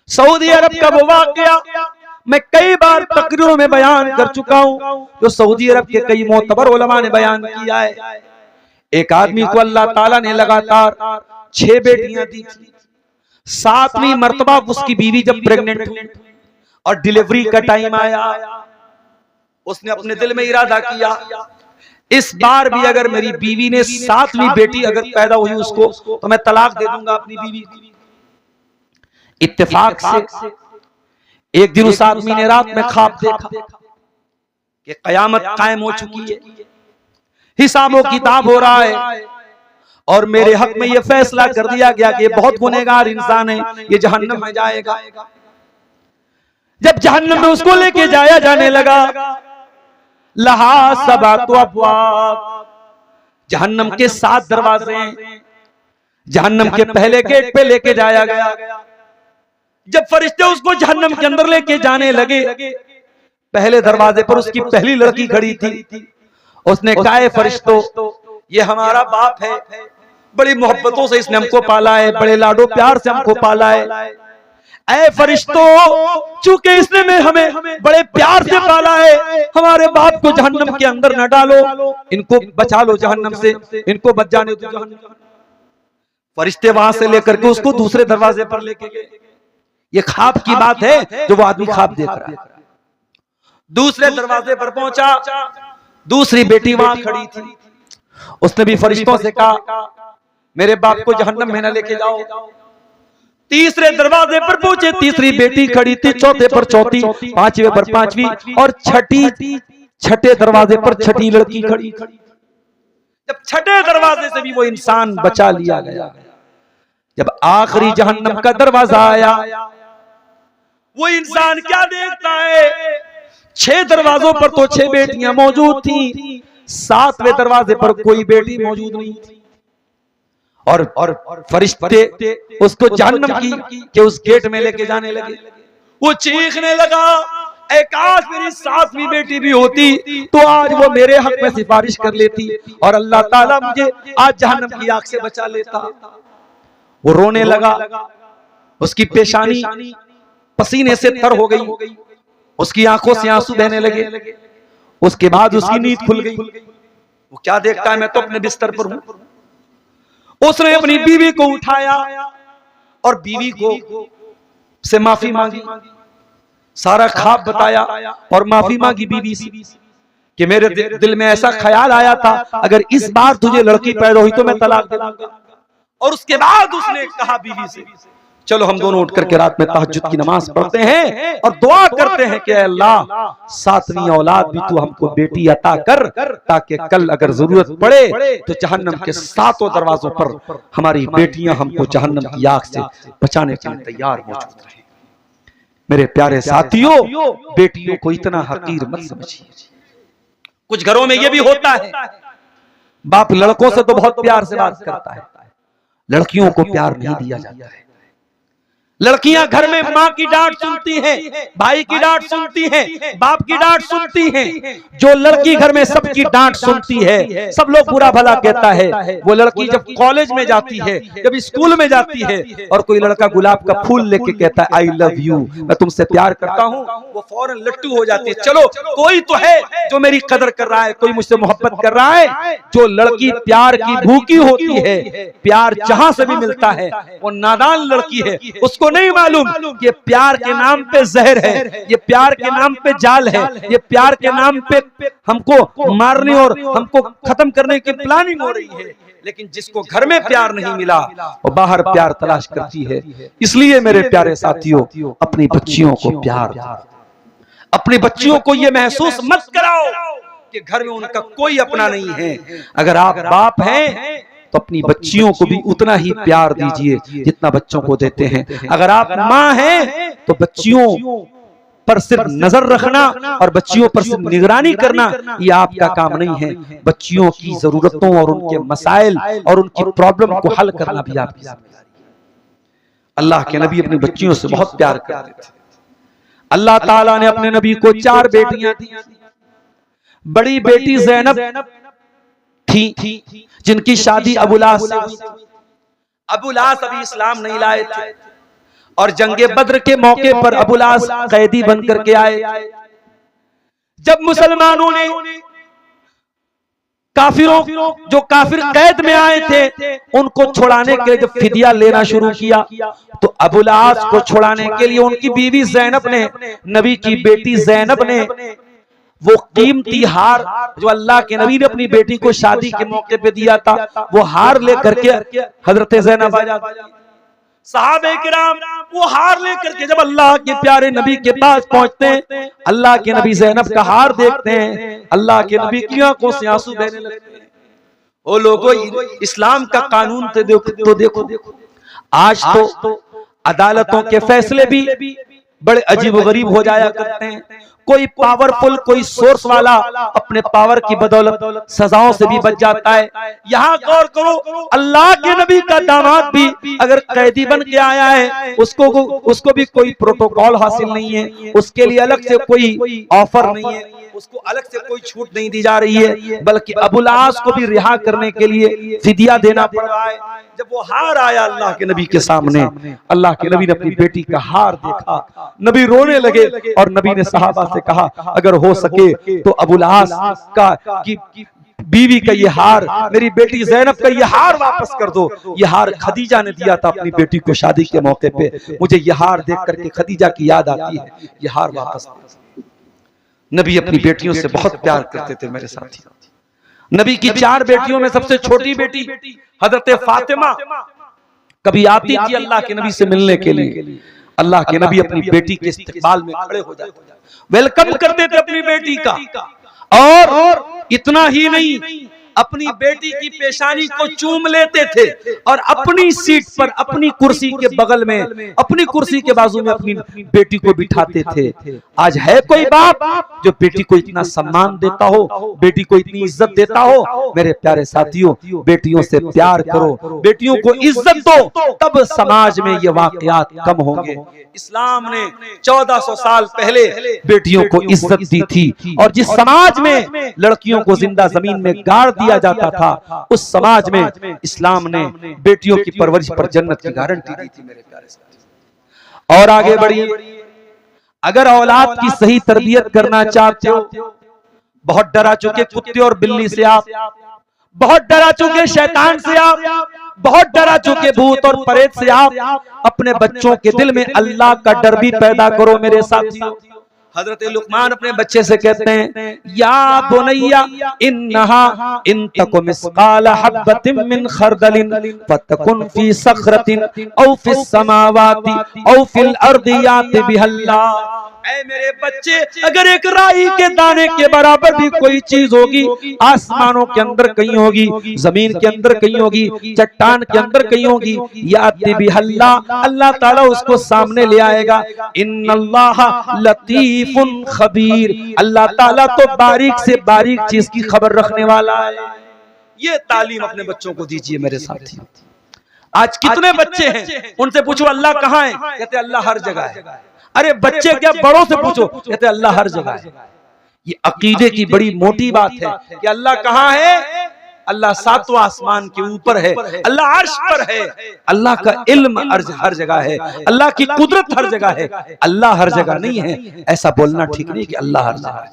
Saudi अरब का वो वाकया मैं कई बार तकरीरों में बयान कर चुका हूं, जो सऊदी अरब के कई मोतबर उलमा ने बयान किया है। एक आदमी को अल्लाह ताला ने लगातार 6 बेटियां दी थी। 7वीं मर्तबा उसकी बीवी जब प्रेग्नेंट हुई और डिलीवरी का टाइम आया, उसने अपने दिल में इरादा किया, इस बार भी अगर मेरी बीवी ने 7वीं बेटी अगर पैदा हुई उसको, तो मैं तलाक दे दूंगा अपनी बीवी को। इत्तेफाक से एक दिन उस आदमी ने रात में ख्वाब देखा कि कयामत कायम हो चुकी है, हिसाब व किताब हो रहा है और मेरे हक में यह फैसला कर दिया गया कि ये बहुत गुनहगार इंसान है, ये जहन्नम में जाएगा। जब जहन्नम में उसको लेके जाया जाने लगा, लहा सबातु अब्वाब, जहन्नम के 7 दरवाजे, जहन्नम के पहले गेट पे लेके जाया गया। जब फरिश्ते उसको जहन्नम के अंदर लेके जाने लगे, पहले दरवाजे पर उसकी पहली लड़की खड़ी थी। उसने कहा, फरिश्तों, ये हमारा बाप है, बड़ी मोहब्बतों से इसने हमको पाला है, बड़े लाडो प्यार से हमको पाला है। ऐ फरिश्तों, चूंकि इसने हमें बड़े प्यार से पाला है, हमारे बाप को जहन्नम के अंदर न डालो, इनको बचा लो जहन्नम से, इनको बच जाने दो जहन्नम। फरिश्ते वहां से लेकर के उसको दूसरे दरवाजे पर लेके गए। ये ख्वाब की बात है जो वो आदमी ख्वाब देख रहा है। दूसरे दरवाजे पर पहुंचा, दूसरी बेटी वहां खड़ी थी। उसने भी फरिश्तों से कहा, मेरे बाप को जहन्नम में न लेके जाओ। तीसरे दरवाजे पर पहुंचे, तीसरी बेटी खड़ी थी, चौथे पर चौथी, पांचवे पर पांचवी और छठे दरवाजे पर छठी लड़की खड़ी। जब छठे दरवाजे से भी वो इंसान बचा लिया गया, जब आखिरी जहन्नम का दरवाजा आया, वो इंसान क्या देखता है, 6 दरवाजों पर तो 6 बेटियां मौजूद थी, 7वें दरवाजे पर कोई बेटी मौजूद नहीं थी। और फरिश्ते उसको जहन्नम की के उस गेट में लेके जाने लगे। वो चीखने लगा, काश मेरी 7वीं बेटी भी होती तो आज वो मेरे हक में सिफारिश कर लेती और अल्लाह ताला मुझे आज जहन्नम की आग से बचा लेता। वो रोने लगा, उसकी पेशानी पसीने से तर हो गई, उसकी आंखों से आंसू बहने लगे। उसके बाद उसकी नींद खुल गई। वो क्या देखता है, मैं तो अपने बिस्तर पर हूं। उसने अपनी बीवी को उठाया और बीवी को से माफी मांगी, सारा ख्वाब बताया और माफी मांगी बीवी से कि मेरे दिल में ऐसा ख्याल आया था, अगर इस बार तुझे लड़की पैदा हुई तो मैं तलाक दे दूंगा। और उसके बाद उसने कहा बीवी से, चलो हम दोनों उठ करके रात में तहज्जुद की नमाज पढ़ते हैं और दुआ करते हैं कि अल्लाह 7वीं औलाद भी तू हमको बेटी अता कर, ताकि कल अगर जरूरत पड़े तो जहन्नम के 7 दरवाजों पर हमारी बेटियां हमको जहन्नम की आग से बचाने के लिए तैयार मौजूद रहे। मेरे प्यारे साथियों, बेटियों को इतना हकीर मत समझिए। कुछ घरों में यह भी होता है, बाप लड़कों से तो बहुत प्यार से बात करता है, लड़कियों को प्यार नहीं दिया जाता है। लड़कियां घर में माँ की डांट सुनती हैं, भाई की डांट सुनती हैं, बाप की डांट सुनती हैं। जो लड़की घर में सबकी डांट सुनती है, सब लोग बुरा भला कहता है, वो लड़की जब कॉलेज में जाती है, जब स्कूल में जाती है और कोई लड़का गुलाब का फूल लेके कहता है आई लव यू, मैं तुमसे प्यार करता हूँ, वो फौरन लट्टू हो जाती है। चलो कोई तो है जो मेरी कदर कर रहा है, कोई मुझसे मोहब्बत कर रहा है। जो लड़की प्यार की भूखी होती है, प्यार जहां से भी मिलता है, वो नादान लड़की है। उसको नहीं मालूम कि प्यार के नाम पे जहर है, ये प्यार के नाम पे जाल है, ये प्यार के नाम पे हमको मारने और हमको खत्म करने की प्लानिंग हो रही है। लेकिन जिसको घर में प्यार नहीं मिला, वो बाहर प्यार तलाश करती है। इसलिए मेरे प्यारे साथियों, अपनी बच्चियों को प्यार, अपनी बच्चियों को ये महसूस मत कराओ कि घर में उनका कोई अपना नहीं है। अगर आप बाप हैं तो अपनी बच्चियों को भी उतना ही प्यार दीजिए जितना बच्चों को देते हैं। अगर आप माँ हैं तो बच्चियों पर सिर्फ नजर रखना और बच्चियों पर सिर्फ निगरानी करना ये आपका काम नहीं है। बच्चियों की जरूरतों और उनके मसाइल और उनकी प्रॉब्लम को हल करना भी आपकी जिम्मेदारी है। अल्लाह के नबी अपनी बच्चियों से बहुत प्यार करते थे। अल्लाह ताला ने अपने नबी को 4 बेटियां दी। बड़ी बेटी ज़ैनब थी जिनकी शादी अबू लास से हुई। अबू लास अभी इस्लाम नहीं लाए थे और जंगे बद्र के मौके पर अबुल आस कैदी बन करके आए। जब मुसलमानों ने काफिरों जो काफिर कैद में आए थे उनको छुड़ाने के लिए जब फिदिया लेना शुरू किया तो अबुल आस को छुड़ाने के लिए उनकी बीवी जैनब ने, नबी की बेटी जैनब ने वो कीमती हार जो अल्लाह के नबी ने अपनी बेटी को शादी के मौके पे दिया था वो हार लेकर के हजरत जैनब आ जाती। सहाबे किराम वो हार लेकर के जब अल्लाह के प्यारे नबी के पास पहुंचते हैं, अल्लाह के नबी जैनब का हार देखते हैं, अल्लाह के नबी की आंखों से आंसू बहने लगते हैं। ओ लोगों, इस्लाम का कानून तो देखो, आज तो अदालतों के फैसले भी बड़े अजीब गरीब हो जाया करते हैं। कोई पावरफुल, कोई सोर्स वाला अपने पावर की बदौलत सजाओं से भी बच जाता है। यहाँ गौर करो, अल्लाह के नबी का दामाद भी अगर कैदी बन के आया है उसको भी कोई प्रोटोकॉल हासिल नहीं है, उसके लिए अलग से कोई ऑफर नहीं है, उसको अलग से कोई छूट नहीं दी जा रही है, बल्कि अबुल आस को भी रिहा करने के लिए फिदिया देना पड़ रहा है। जब वो हार आया अल्लाह के नबी के सामने, अल्लाह के नबी ने अपनी बेटी का हार देखा, नबी रोने लगे और नबी ने सहाबा से कहा अगर हो सके तो अबुल आस का की बीवी का ये हार, मेरी बेटी जैनब का ये हार वापस कर दो। ये हार खदीजा ने दिया था अपनी बेटी को शादी के मौके पे, मुझे ये हार देख करके खदीजा की याद आती है, ये हार वापस। नबी अपनी बेटियों से बहुत प्यार करते थे मेरे साथी। नबी की 4 बेटियों में सबसे छोटी बेटी हजरत फातिमा कभी आती थी अल्लाह के नबी से मिलने के लिए। अल्लाह के नबी अपनी बेटी के इस्तकबाल में खड़े हो जाते, वेलकम करते थे अपनी बेटी का। और इतना ही नहीं, अपनी बेटी की पेशानी को चूम लेते थे और अपनी सीट पर, अपनी कुर्सी के बगल में, अपनी कुर्सी के बाजू में अपनी बेटी को बिठाते थे। आज है कोई बाप जो बेटी को इतना सम्मान देता हो, बेटी को इतनी इज्जत देता हो? मेरे प्यारे साथियों, बेटियों से प्यार करो, बेटियों को इज्जत दो, तब समाज में ये वाकयात कम होंगे। इस्लाम ने 1400 साल पहले बेटियों को इज्जत दी थी और जिस समाज में लड़कियों को जिंदा जमीन में गाड़ दिया जाता था उस समाज में इस्लाम ने बेटियों की परवरिश पर जन्नत की गारंटी दी थी। मेरे प्यारे साथी, और आगे बढ़िए, अगर औलाद की सही तरबियत करना चाहते हो, बहुत डरा चुके कुत्ते और बिल्ली से आप, बहुत डरा चुके शैतान से आप, बहुत डरा चुके भूत और प्रेत से आप, अपने बच्चों के दिल में अल्लाह का डर भी पैदा करो। मेरे साथियों, हजरत लुकमान अपने बच्चे से कहते हैं, या बुनैया इन्नहा इन तक मिस्काल हब्बतिन मिन खरदलिन फतकुन फी सखरतिन औ फिस समावाति औ फिल अर्दि याति बिहल्लाह। ऐ मेरे बच्चे, अगर एक राई के दाने के बराबर भी कोई चीज होगी, आसमानों के अंदर कहीं होगी, जमीन के अंदर कहीं होगी, चट्टान के अंदर कहीं होगी, याति बिहल्लाह, अल्लाह ताला उसको सामने ले आएगा। इन्नल्लाह लतीफुन खबीर, अल्लाह ताला तो बारीक से बारीक चीज की खबर रखने वाला है। ये तालीम अपने बच्चों को दीजिए मेरे साथी। आज कितने बच्चे हैं, उनसे पूछो अल्लाह कहाँ है, कहते अल्लाह हर जगह है। अरे बच्चे क्या, बड़ों से पूछो, कहते अल्लाह हर जगह है। ये अकीदे की बड़ी मोटी बात है कि अल्लाह कहाँ है। अल्लाह 7वां आसमान के ऊपर है, अल्लाह अर्श पर है, अल्लाह का इल्म हर जगह है, अल्लाह की कुदरत हर जगह है, अल्लाह हर जगह नहीं है। ऐसा बोलना ठीक नहीं कि अल्लाह हर जगह है।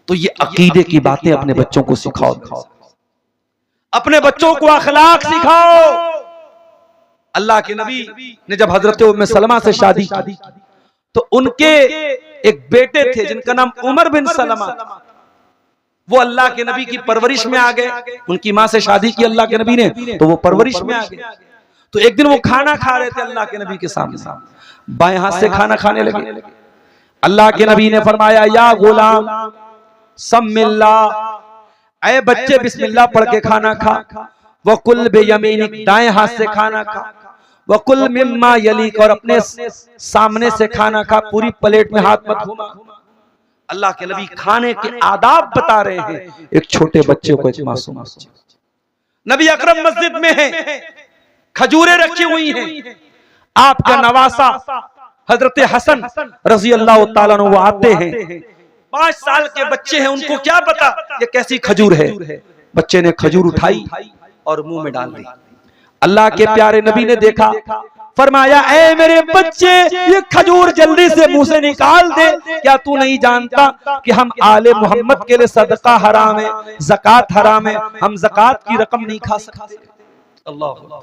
तो ये अकीदे की बातें अपने बच्चों को सिखाओ, अपने बच्चों को अखलाक सिखाओ। अल्लाह के नबी ने जब हजरत उम्मे सलमा से शादी की तो उनके एक बेटे थे जिनका नाम उमर बिन सलमा, वो अल्लाह के नबी की परवरिश में आ गए। उनकी माँ से शादी की अल्लाह के नबी ने, तो वो परवरिश में आ गए। तो एक दिन वो खाना खा रहे थे अल्लाह के नबी के सामने, बाएं हाथ से खाना खाने लगे। अल्लाह के नबी ने फरमाया, या गुलाम सम्मिल्लाह, ऐ बच्चे बिस्मिल्लाह पढ़ के खाना खा। वकुल बेयमीनिक, दाएं हाथ से खाना खा। वकुल मिम्मा यलीक, और अपने सामने से खाना खा, पूरी प्लेट में हाथ मत घुमा। अल्लाह के नबी खाने के आदाब बता रहे हैं एक छोटे बच्चे को, एक मासूम। नबी अकरम मस्जिद में है, खजूरें रखी हुई हैं। आपका नवासा हजरत हसन रजी अल्लाह तआला अन्हु आते हैं, 5 साल के बच्चे हैं, उनको क्या पता ये कैसी खजूर है। बच्चे ने खजूर उठाई और मुंह में डाल दी। अल्लाह के प्यारे नबी ने देखा फरमाया ऐ मेरे बच्चे ये खजूर जल्दी से मुंह से निकाल दे। क्या तू नहीं जानता कि हम आले मोहम्मद के लिए सदका हराम है, ज़कात हराम है, हम ज़कात की रकम नहीं खा सकते। अल्लाह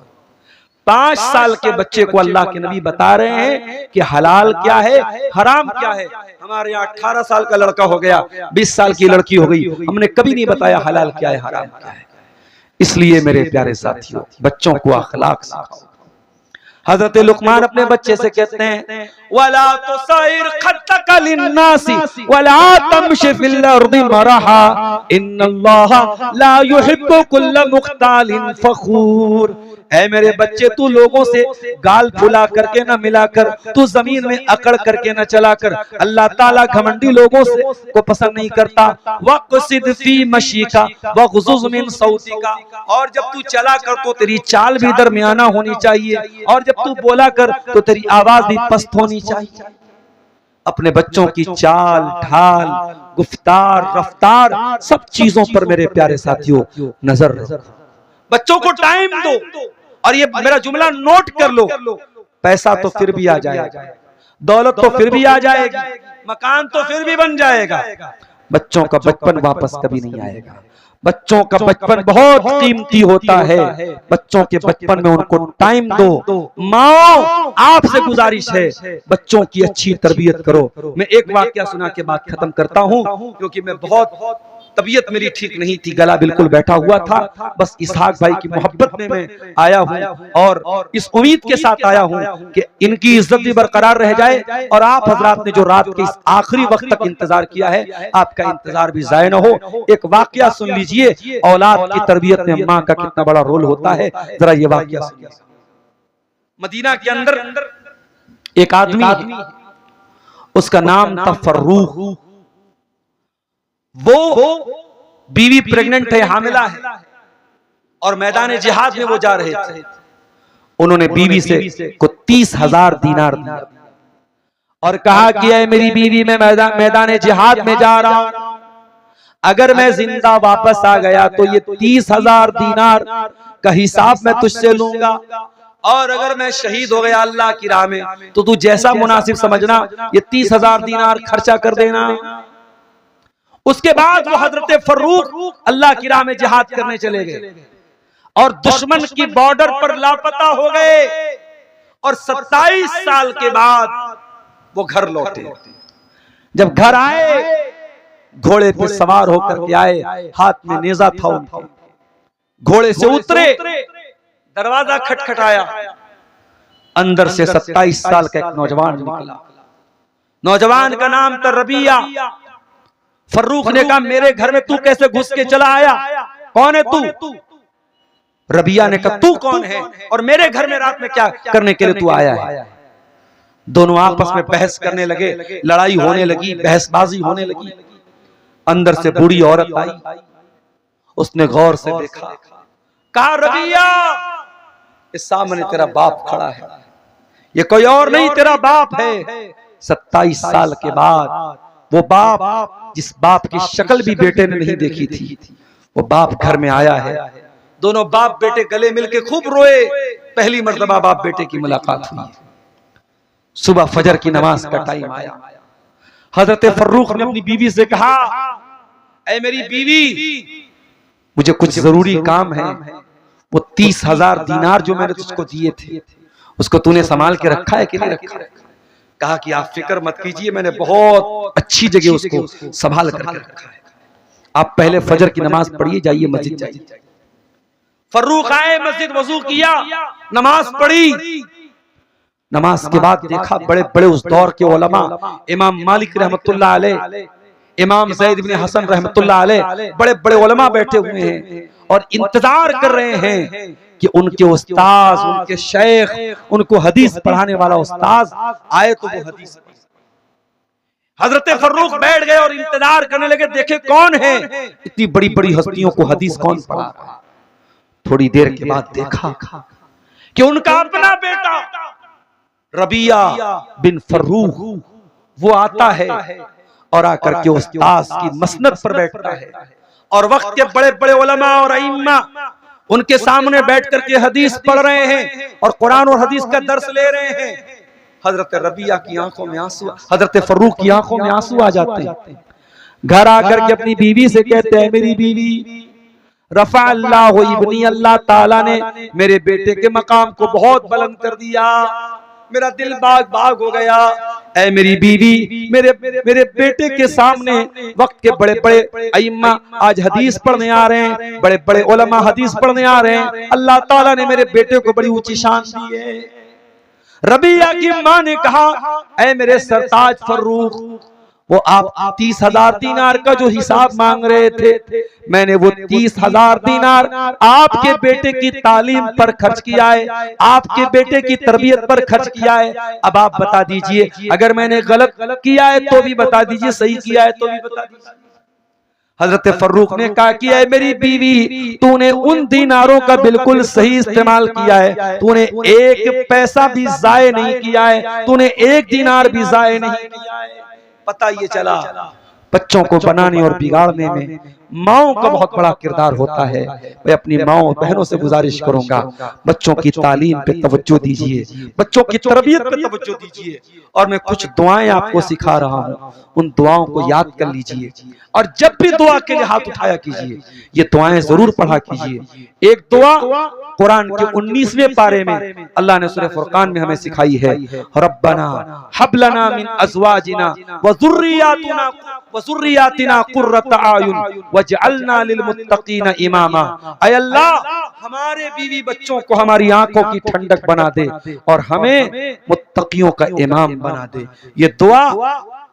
5 साल के बच्चे को अल्लाह के नबी बता रहे हैं कि हलाल क्या है, हराम क्या है। हमारे यहाँ 18 साल का लड़का हो गया, 20 साल की लड़की हो गई, हमने कभी नहीं बताया हलाल क्या है, हराम क्या है। इसलिए मेरे प्यारे साथियों, बच्चों को अखलाक सिखाओ। हजरत लुकमान अपने बच्चे से कहते हैं वला तुसैर खत्तक लिन्नासी वला तमशी फिल अर्दि मरहा इन्नल्लाहा ला युहिब्बु कुल्ल मुख्तालिन फखूर। ऐ मेरे बच्चे तू लोगों से गाल फुला करके ना मिलाकर, तू जमीन में अकड़ करके ना चला कर। अल्लाह ताला घमंडी लोगों से को पसंद नहीं करता। वक़सिद फी मशीका वग़ुज़ुज़ मिन सौतिका, और जब तू चला कर तो तेरी चाल भी दरमियाना होनी चाहिए, और जब तू बोला कर तो तेरी आवाज भी पस्त होनी चाहिए। अपने बच्चों की चाल ढाल, गुफ्तार, रफ्तार, सब चीजों पर मेरे प्यारे साथियों नजर रखो। बच्चों को टाइम दो, और ये मेरा जुमला नोट कर लो, पैसा तो फिर भी आ जाएगा, दौलत तो फिर भी आ जाएगी, मकान तो फिर भी बन जाएगा, बच्चों का बचपन वापस कभी नहीं आएगा। बच्चों का बचपन बहुत कीमती होता है। बच्चों के बचपन में उनको टाइम दो। माँ आपसे गुजारिश है, बच्चों की अच्छी तरबियत करो। मैं एक वाकया सुना के बाद खत्म करता हूँ, क्योंकि मैं बहुत तबीयत मेरी ठीक नहीं थी, गला बिल्कुल बैठा हुआ था। बस इसहाक भाई की मोहब्बत में मैं आया हूँ, और इस उम्मीद के साथ आया हूँ कि इनकी इज्जत भी बरकरार रह जाए, और आप हजरात ने जो रात के इस आखिरी वक्त तक इंतजार किया है, आपका इंतजार भी जाया न हो। एक वाकया सुन लीजिए, औलाद की तरबियत में माँ का कितना बड़ा रोल होता है। जरा ये वाकया सुनिए। मदीना के अंदर एक आदमी है, उसका नाम था फर्रूख। वो बीवी प्रेग्नेंट है, हामिला है, और मैदान जिहाद में वो जा रहे थे। उन्होंने बीवी से को 30,000 दीनार दिया और कहा कि ऐ मेरी बीवी, मैं मैदान जिहाद में जा रहा हूं, अगर मैं जिंदा वापस आ गया तो ये 30,000 दीनार का हिसाब मैं तुझसे लूंगा, और अगर मैं शहीद हो गया अल्लाह की राह में तो तू जैसा मुनासिब समझना ये 30,000 दीनार खर्चा कर देना। उसके बाद वो हजरत फर्रूख अल्लाह की राह में जिहाद करने चले गए, और दुश्मन की बॉर्डर पर लापता हो गए, और 27 साल के बाद वो घर लौटे। जब घर आए, घोड़े पे सवार होकर के आए, हाथ में नेजा था उनके, घोड़े से उतरे, दरवाजा खटखटाया, अंदर से 27 साल का एक नौजवान निकला। नौजवान का नाम था रबिया। फर्रूख ने कहा मेरे घर में तू कैसे घुस के चला आया, कौन है तू? रबिया ने कहा तू कौन है और मेरे घर में रात में क्या करने के लिए तू आया है? दोनों आपस में बहस करने लगे, लड़ाई होने लगी, बहसबाजी होने लगी। अंदर से बूढ़ी औरत आई, उसने गौर से देखा, कहा रबिया, इस सामने तेरा बाप खड़ा है, ये कोई और नहीं तेरा बाप है। 27 साल के बाद वो बाप, जिस बाप की शक्ल भी बेटे ने नहीं देखी थी, वो बाप घर में आया है। दोनों बाप बेटे गले मिलके खूब रोए। पहली मर्तबा बाप बेटे की मुलाकात हुई। सुबह फजर की नमाज का टाइम आया। हजरत फर्रूख ने अपनी बीवी से कहा, ऐ मेरी बीवी, मुझे कुछ जरूरी काम है। वो 30,000 दीनार जो मैंने तुझको दिए थे, उसको तूने संभाल के रखा है कि नहीं रखा? कहा कि आप फिक्र मत कीजिए, मैंने बहुत अच्छी जगह उसको संभाल कर रखा है। आप पहले फजर की नमाज पढ़िए, जाइए मस्जिद जाइए। फर्रूख आए, मस्जिद वजू किया, नमाज पढ़ी। नमाज के बाद देखा बड़े बड़े उस दौर के उलमा, इमाम मालिक रहमतुल्लाह अलैह, इमाम ज़ैद इब्न हसन रहमतुल्लाह अलैह, बड़े बड़े उलमा बैठे हुए हैं और इंतजार कर रहे हैं कि उनके उस्ताद, उनके शेख, उनको हदीस पढ़ाने वाला उस्ताद आए तो वो हदीस। हजरत फर्रूख बैठ गए और इंतजार करने लगे, देखे कौन है, इतनी बड़ी बड़ी हस्तियों को हदीस कौन पढ़ा रहा है। थोड़ी देर के बाद देखा कि उनका अपना बेटा रबिया बिन फर्रूख वो आता है और आकर के उस्ताद की मसनद पर बैठता है, और वक्त के बड़े बड़े उलमा और अइम्मा उनके सामने बैठ करके हदीस पढ़ रहे हैं और कुरान और हदीस का दर्स ले रहे हैं। हजरत रबिया की आंखों में आंसू, हजरत फर्रुख की आंखों में आंसू आ जाते हैं। घर आकर के अपनी बीवी से कहते हैं, मेरी बीवी, रफा अल्लाह इब्नी, अल्लाह ताला ने मेरे बेटे के मकाम को बहुत बुलंद कर दिया, मेरा दिल बाग बाग हो गया। ऐ मेरी बीवी, मेरे बेटे के सामने वक्त के बड़े बड़े अइम्मा आज हदीस पढ़ने आ रहे हैं, बड़े बड़े उलमा हदीस पढ़ने आ रहे हैं। अल्लाह ताला ने मेरे बेटे को बड़ी ऊंची शान दी है। रबिया की मां ने कहा, ऐ मेरे सरताज फर्रुख, वो आप 30,000 दीनार का जो हिसाब मांग रहे थे, मैंने वो 30,000 दीनार आपके बेटे की तालीम पर खर्च किया है, आपके बेटे की तरबियत पर खर्च किया है। अब आप बता दीजिए, अगर मैंने गलत किया है तो भी बता दीजिए, सही किया है तो भी बता दीजिए। हजरत फर्रुख ने कहा कि ऐ मेरी बीवी, तूने उन दीनारों का बिल्कुल सही इस्तेमाल किया है, तूने एक पैसा भी जाये नहीं किया है, तूने एक दीनार भी जाये नहीं किया है। पता ये चला बच्चों को बनाने और बिगाड़ने में माओं का बहुत बड़ा किरदार होता है। मैं अपनी माओं बहनों से गुजारिश करूंगा, बच्चों की तालीम पे तवज्जो दीजिए, बच्चों की तरबियत पे तवज्जो दीजिए। और मैं कुछ दुआएं आपको सिखा रहा हूं, उन दुआओं को याद कर लीजिए और जब भी दुआ के लिए हाथ उठाया कीजिए, ये दुआएं जरूर पढ़ा कीजिए। एक दुआ कुरान के 19वें पारे में अल्लाह ने सूरह फुरकान में हमें सिखाई है, रब्बना हब लना मिन अज़वाजिना व ज़ुर्रियातिना कुर्रत आयुन वजअलना लिल मुत्तकीना इमामा। ऐ अल्लाह, हमारे बीवी बच्चों को हमारी आंखों की ठंडक बना दे और हमें मुत्तकियों का इमाम बना दे। ये दुआ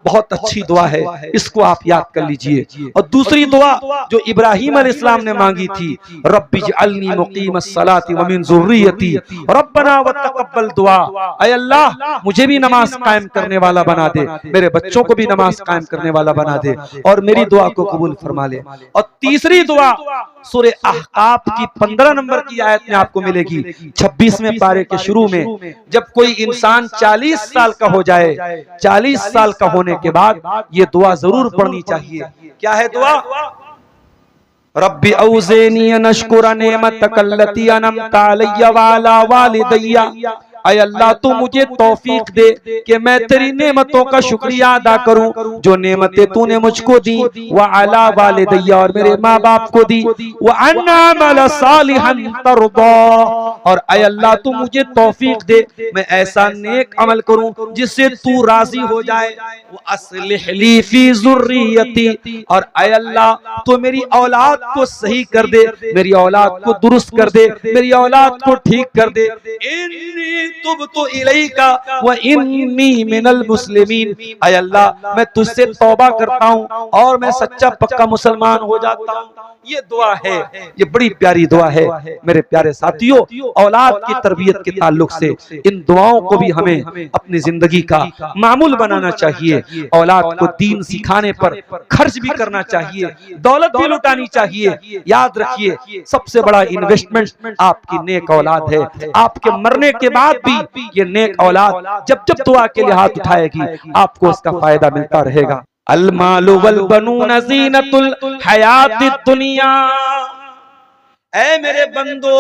बहुत अच्छी दुआ है, इसको आप याद कर लीजिए। और दूसरी दुआ जो इब्राहीम अलैहिस्सलाम ने मांगी थी, रब्बी जअलनी मुकीमस्सलाति व मिन ज़ुर्रियती रब्बना व तक़ब्बल दुआ। ऐ अल्लाह, मुझे भी नमाज कायम करने वाला बना दे, मेरे बच्चों को भी नमाज कायम करने वाला बना दे और मेरी दुआ को कबूल फरमा ले। और तीसरी दुआ सूरह अहकाफ की 15 नंबर की आयत में आपको मिलेगी, 26वें पारे के शुरू में। जब कोई इंसान 40 साल का हो जाए, 40 साल का होने के बाद ये दुआ जरूर पढ़नी चाहिए। क्या है दुआ? रब्बी औज़ेनी नश्कुरा नेमतकल्लती अनअमता अलैया व अला वालिदैया। ऐ अल्लाह, तू मुझे तौफीक दे कि मैं तेरी नेमतों का शुक्रिया अदा करूं, जो नेमतें तूने मुझको दी, व अला वालिदैया, और मेरे माँ बाप को दी, व अन्नामल सालिहन तरदा, और ऐ अल्लाह तू मुझे तौफीक दे मैं ऐसा नेक अमल करूं जिससे तू राजी हो जाए। व अस्लिह ली फी ज़ुर्रियती, और ऐ अल्लाह तू मेरी औलाद को सही कर दे, मेरी औलाद को दुरुस्त कर दे, मेरी औलाद को ठीक कर दे। इन्नी तुबतु इलैका व इन्नी मिनल मुस्लिमीन। ऐ अल्लाह, मैं तुझसे तौबा करता हूँ और मैं सच्चा पक्का मुसलमान हो जाता हूँ। ये दुआ है, ये बड़ी प्यारी दुआ है। मेरे प्यारे साथियों, औलाद की तरबियत के ताल्लुक से इन दुआओं को भी हमें अपनी जिंदगी का मामूल बनाना चाहिए। औलाद को दीन सिखाने पर खर्च भी करना चाहिए, दौलत भी लुटानी चाहिए। याद रखिए, सबसे बड़ा इन्वेस्टमेंट आपकी नेक औलाद है। आपके मरने के बाद भी ये नेक औलाद जब जब दुआ के लिए हाथ उठाएगी, आपको उसका फायदा मिलता रहेगा। अल मालु वल बनून ज़ीनतुल हयातिद दुनिया। ऐ मेरे बंदो,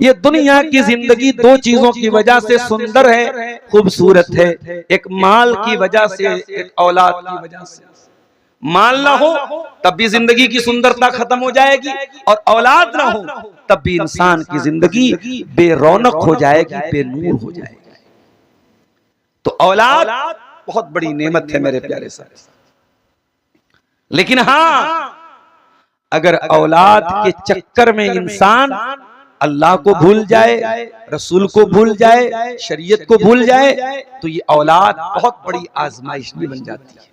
ये दुनिया की जिंदगी दो चीजों की वजह से सुंदर है, खूबसूरत है। एक माल की वजह से, एक औलाद की वजह से। माल ना हो तब भी जिंदगी की सुंदरता खत्म हो जाएगी, और औलाद ना हो तब भी इंसान की जिंदगी बेरौनक हो जाएगी, बेनूर हो जाएगी। तो औलाद बहुत बड़ी नेमत है मेरे प्यारे साथ। लेकिन हाँ, अगर औलाद के चक्कर में इंसान अल्लाह को भूल जाए, रसूल को भूल जाए, शरीयत को भूल जाए, तो ये औलाद बहुत बड़ी आजमाइश भी बन जाती है।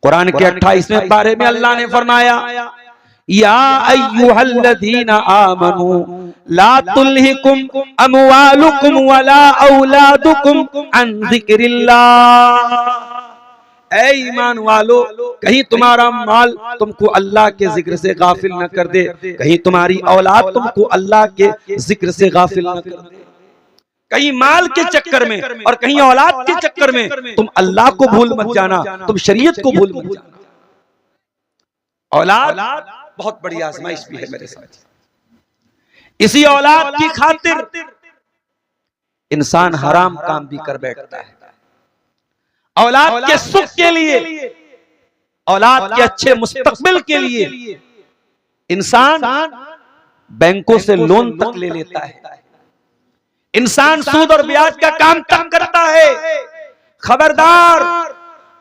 कुरान के 28वें पारे में अल्लाह ने फरमाया, या अय्युहल्लज़ीना आमनू ला तुल्हिकुम अमवालुकुम वला औलादुकुम अन ज़िक्रिल्लाह। ऐ ईमान वालो, कहीं तुम्हारा माल तुमको अल्लाह के जिक्र से गाफिल न कर दे, कहीं तुम्हारी औलाद तुमको अल्लाह के जिक्र से गाफिल न कर दे। कहीं माल के चक्कर में और कहीं औलाद के चक्कर में तुम अल्लाह को भूल मत जाना, तुम शरीयत को भूल मत जाना। औलाद बहुत बड़ी आजमाइश भी है मेरे साथ। इसी औलाद की खातिर इंसान हराम काम भी कर बैठता है। औलाद के सुख के लिए, औलाद के अच्छे मुस्तकबिल के लिए इंसान बैंकों से लोन तक ले लेता है, इंसान सूद और ब्याज का काम तक करता है। खबरदार,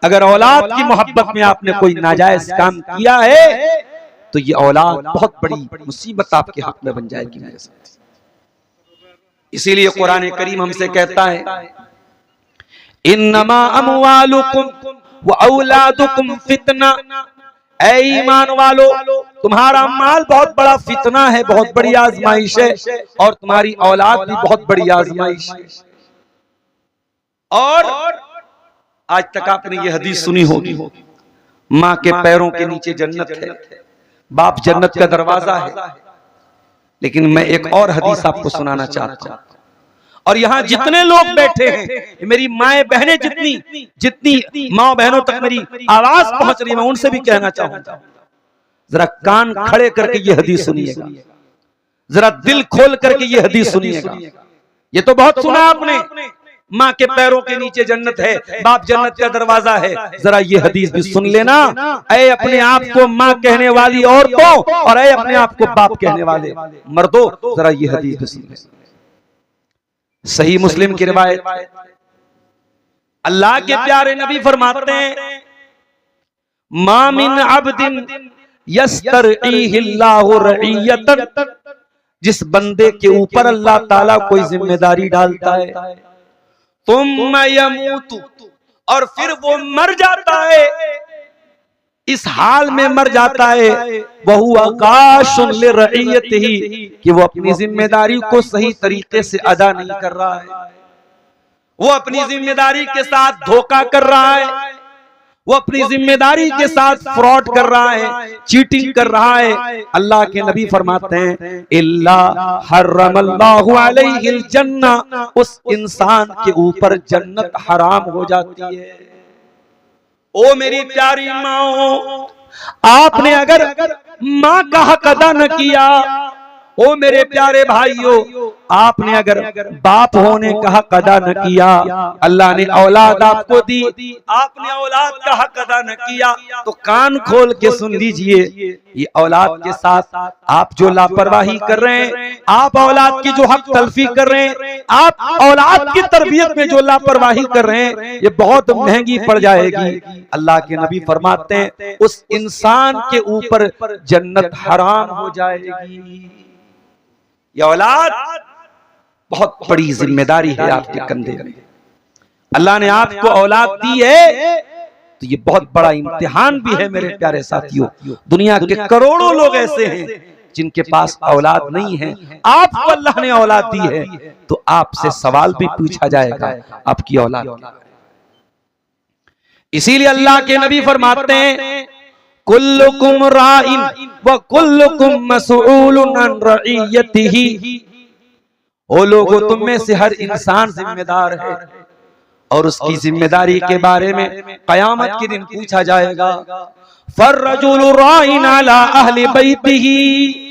अगर औलाद की मोहब्बत में आपने कोई नाजायज काम किया है तो ये औलाद बहुत बड़ी मुसीबत आपके हक में बन जाएगी मेरे साथ। इसीलिए कुरान करीम हमसे कहता है, इन्नमा अमवालुकुम व औलादुकुम फितना। ऐ ईमान वालो, तुम्हारा माल बहुत बड़ा फितना है, बहुत बड़ी आजमाइश है, और तुम्हारी औलाद भी बहुत बड़ी आजमाइश है। और आज तक आपने ये हदीस सुनी होगी, माँ के पैरों के नीचे जन्नत है, बाप जन्नत का दरवाजा है। लेकिन मैं एक और हदीस आपको सुनाना चाहता हूं, और यहाँ जितने लोग बैठे हैं, मेरी माएं बहनें, जितनी माँ बहनों तक मेरी आवाज पहुंच रही है, मैं उनसे भी कहना चाहूंगा, जरा कान खड़े करके ये हदीस सुनिएगा, जरा दिल खोल करके ये हदीस सुनिएगा। ये तो बहुत सुना आपने, माँ के पैरों के नीचे जन्नत है, बाप जन्नत का दरवाजा है। जरा ये हदीस भी सुन लेना, ऐ अपने आप को माँ कहने वाली औरतों, और ऐ अपने आप को बाप कहने वाले मर्दों, जरा ये हदीस भी सुन लेना। सही मुस्लिम की रिवायत, अल्लाह के प्यारे नबी फरमाते हैं, मा मिन अब्दिन यस्तरईहिल्लाहु रईयतन, जिस बंदे के ऊपर अल्लाह ताला कोई जिम्मेदारी डालता है, तुम यमूतु, और फिर वो मर जाता है, इस हाल में मर जाता है, वहु आकाशुन लिरईयतिही, कि वो अपनी जिम्मेदारी को सही तरीके से अदा नहीं कर रहा है, वो अपनी जिम्मेदारी के साथ धोखा कर रहा है, वो अपनी जिम्मेदारी के साथ फ्रॉड कर रहा है, चीटिंग कर रहा है। अल्लाह के नबी फरमाते हैं, इल्ला हर्रमल्लाहु अलैहिल जन्ना, उस इंसान के ऊपर जन्नत हराम हो जाती है। ओ मेरी प्यारी माओ, आपने अगर माँ का हक अदा न किया, ओ मेरे प्यारे भाइयों, आपने अगर बाप होने का हक अदा न किया, अल्लाह ने औलाद आपको दी, आपने औलाद का हक अदा न किया, तो कान खोल के सुन लीजिए, ये औलाद के साथ आप जो लापरवाही कर रहे हैं, आप औलाद की जो हक तलफी कर रहे हैं, आप औलाद की तरबियत में जो लापरवाही कर रहे हैं, ये बहुत महंगी पड़ जाएगी। अल्लाह के नबी फरमाते हैं, उस इंसान के ऊपर जन्नत हराम हो जाएगी। ये औलाद बहुत बड़ी जिम्मेदारी है आपके कंधे में। अल्लाह ने आपको औलाद दी है तो ये बहुत बड़ा इम्तिहान भी है मेरे प्यारे साथियों। दुनिया के करोड़ों लोग ऐसे हैं जिनके पास औलाद नहीं है, आपको अल्लाह ने औलाद दी है, तो आपसे सवाल भी पूछा जाएगा, आपकी औलाद। इसीलिए अल्लाह के नबी फरमाते हैं, कुल्लुकुम राइन व कुल्लुकुम मसऊलुन अन रईयतिही। ओ लोगों, तुम में से हर इंसान जिम्मेदार है और उसकी जिम्मेदारी के बारे में कयामत के दिन पूछा जाएगा। फर्रजुलु राइन अला अहली बैतिही,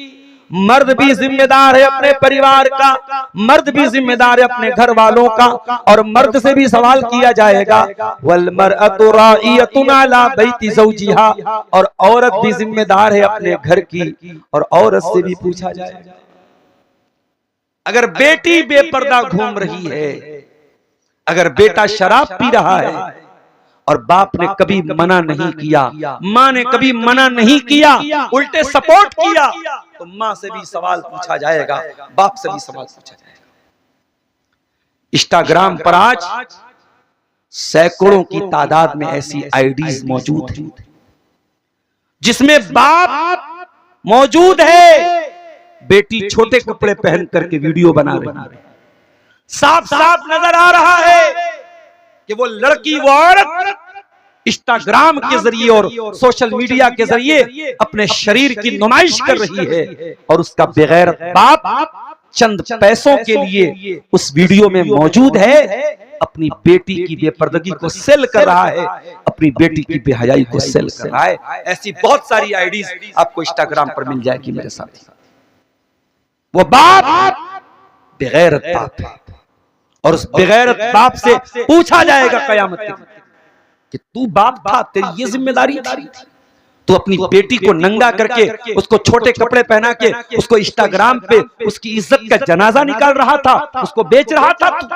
मर्द भी जिम्मेदार है अपने परिवार का, मर्द भी जिम्मेदार है अपने घर वालों का, और मर्द से भी सवाल किया जाएगा। वल मरअतु राइयतुन अला बैति ज़ौजिहा, और औरत भी जिम्मेदार है अपने घर की, और औरत से भी पूछा जाएगा। अगर बेटी बेपर्दा घूम रही है, अगर बेटा शराब पी रहा है और बाप ने कभी मना नहीं किया, माँ ने कभी मना नहीं किया, उल्टे सपोर्ट किया, तो माँ से भी सवाल पूछा जाएगा, बाप से भी सवाल पूछा जाएगा। इंस्टाग्राम पर आज सैकड़ों की तादाद में ऐसी आईडीज मौजूद हैं जिसमें बाप मौजूद है, बेटी छोटे कपड़े पहन करके वीडियो बना रही है। साफ साफ नजर आ रहा है कि वो लड़की, वो औरत इंस्टाग्राम के जरिए और सोशल मीडिया के जरिए अपने शरीर की नुमाइश कर रही है, और उसका बगैर बाप चंद पैसों के लिए उस वीडियो में मौजूद है, अपनी बेटी की बेपर्दगी को सेल कर रहा है, अपनी बेटी की बेहयाई को सेल कर रहा है। ऐसी बहुत सारी आईडीज आपको इंस्टाग्राम पर मिल जाएगी मेरे साथ। वो बाप बेगैरत बाप है और उस बेगैरत बाप से पूछा जाएगा कयामत के दिन कि तू बाप था, तेरी ये जिम्मेदारी थी, तू अपनी बेटी को नंगा करके उसको छोटे कपड़े पहना के उसको इंस्टाग्राम पे उसकी इज्जत का जनाजा निकाल रहा था, उसको बेच रहा था तू।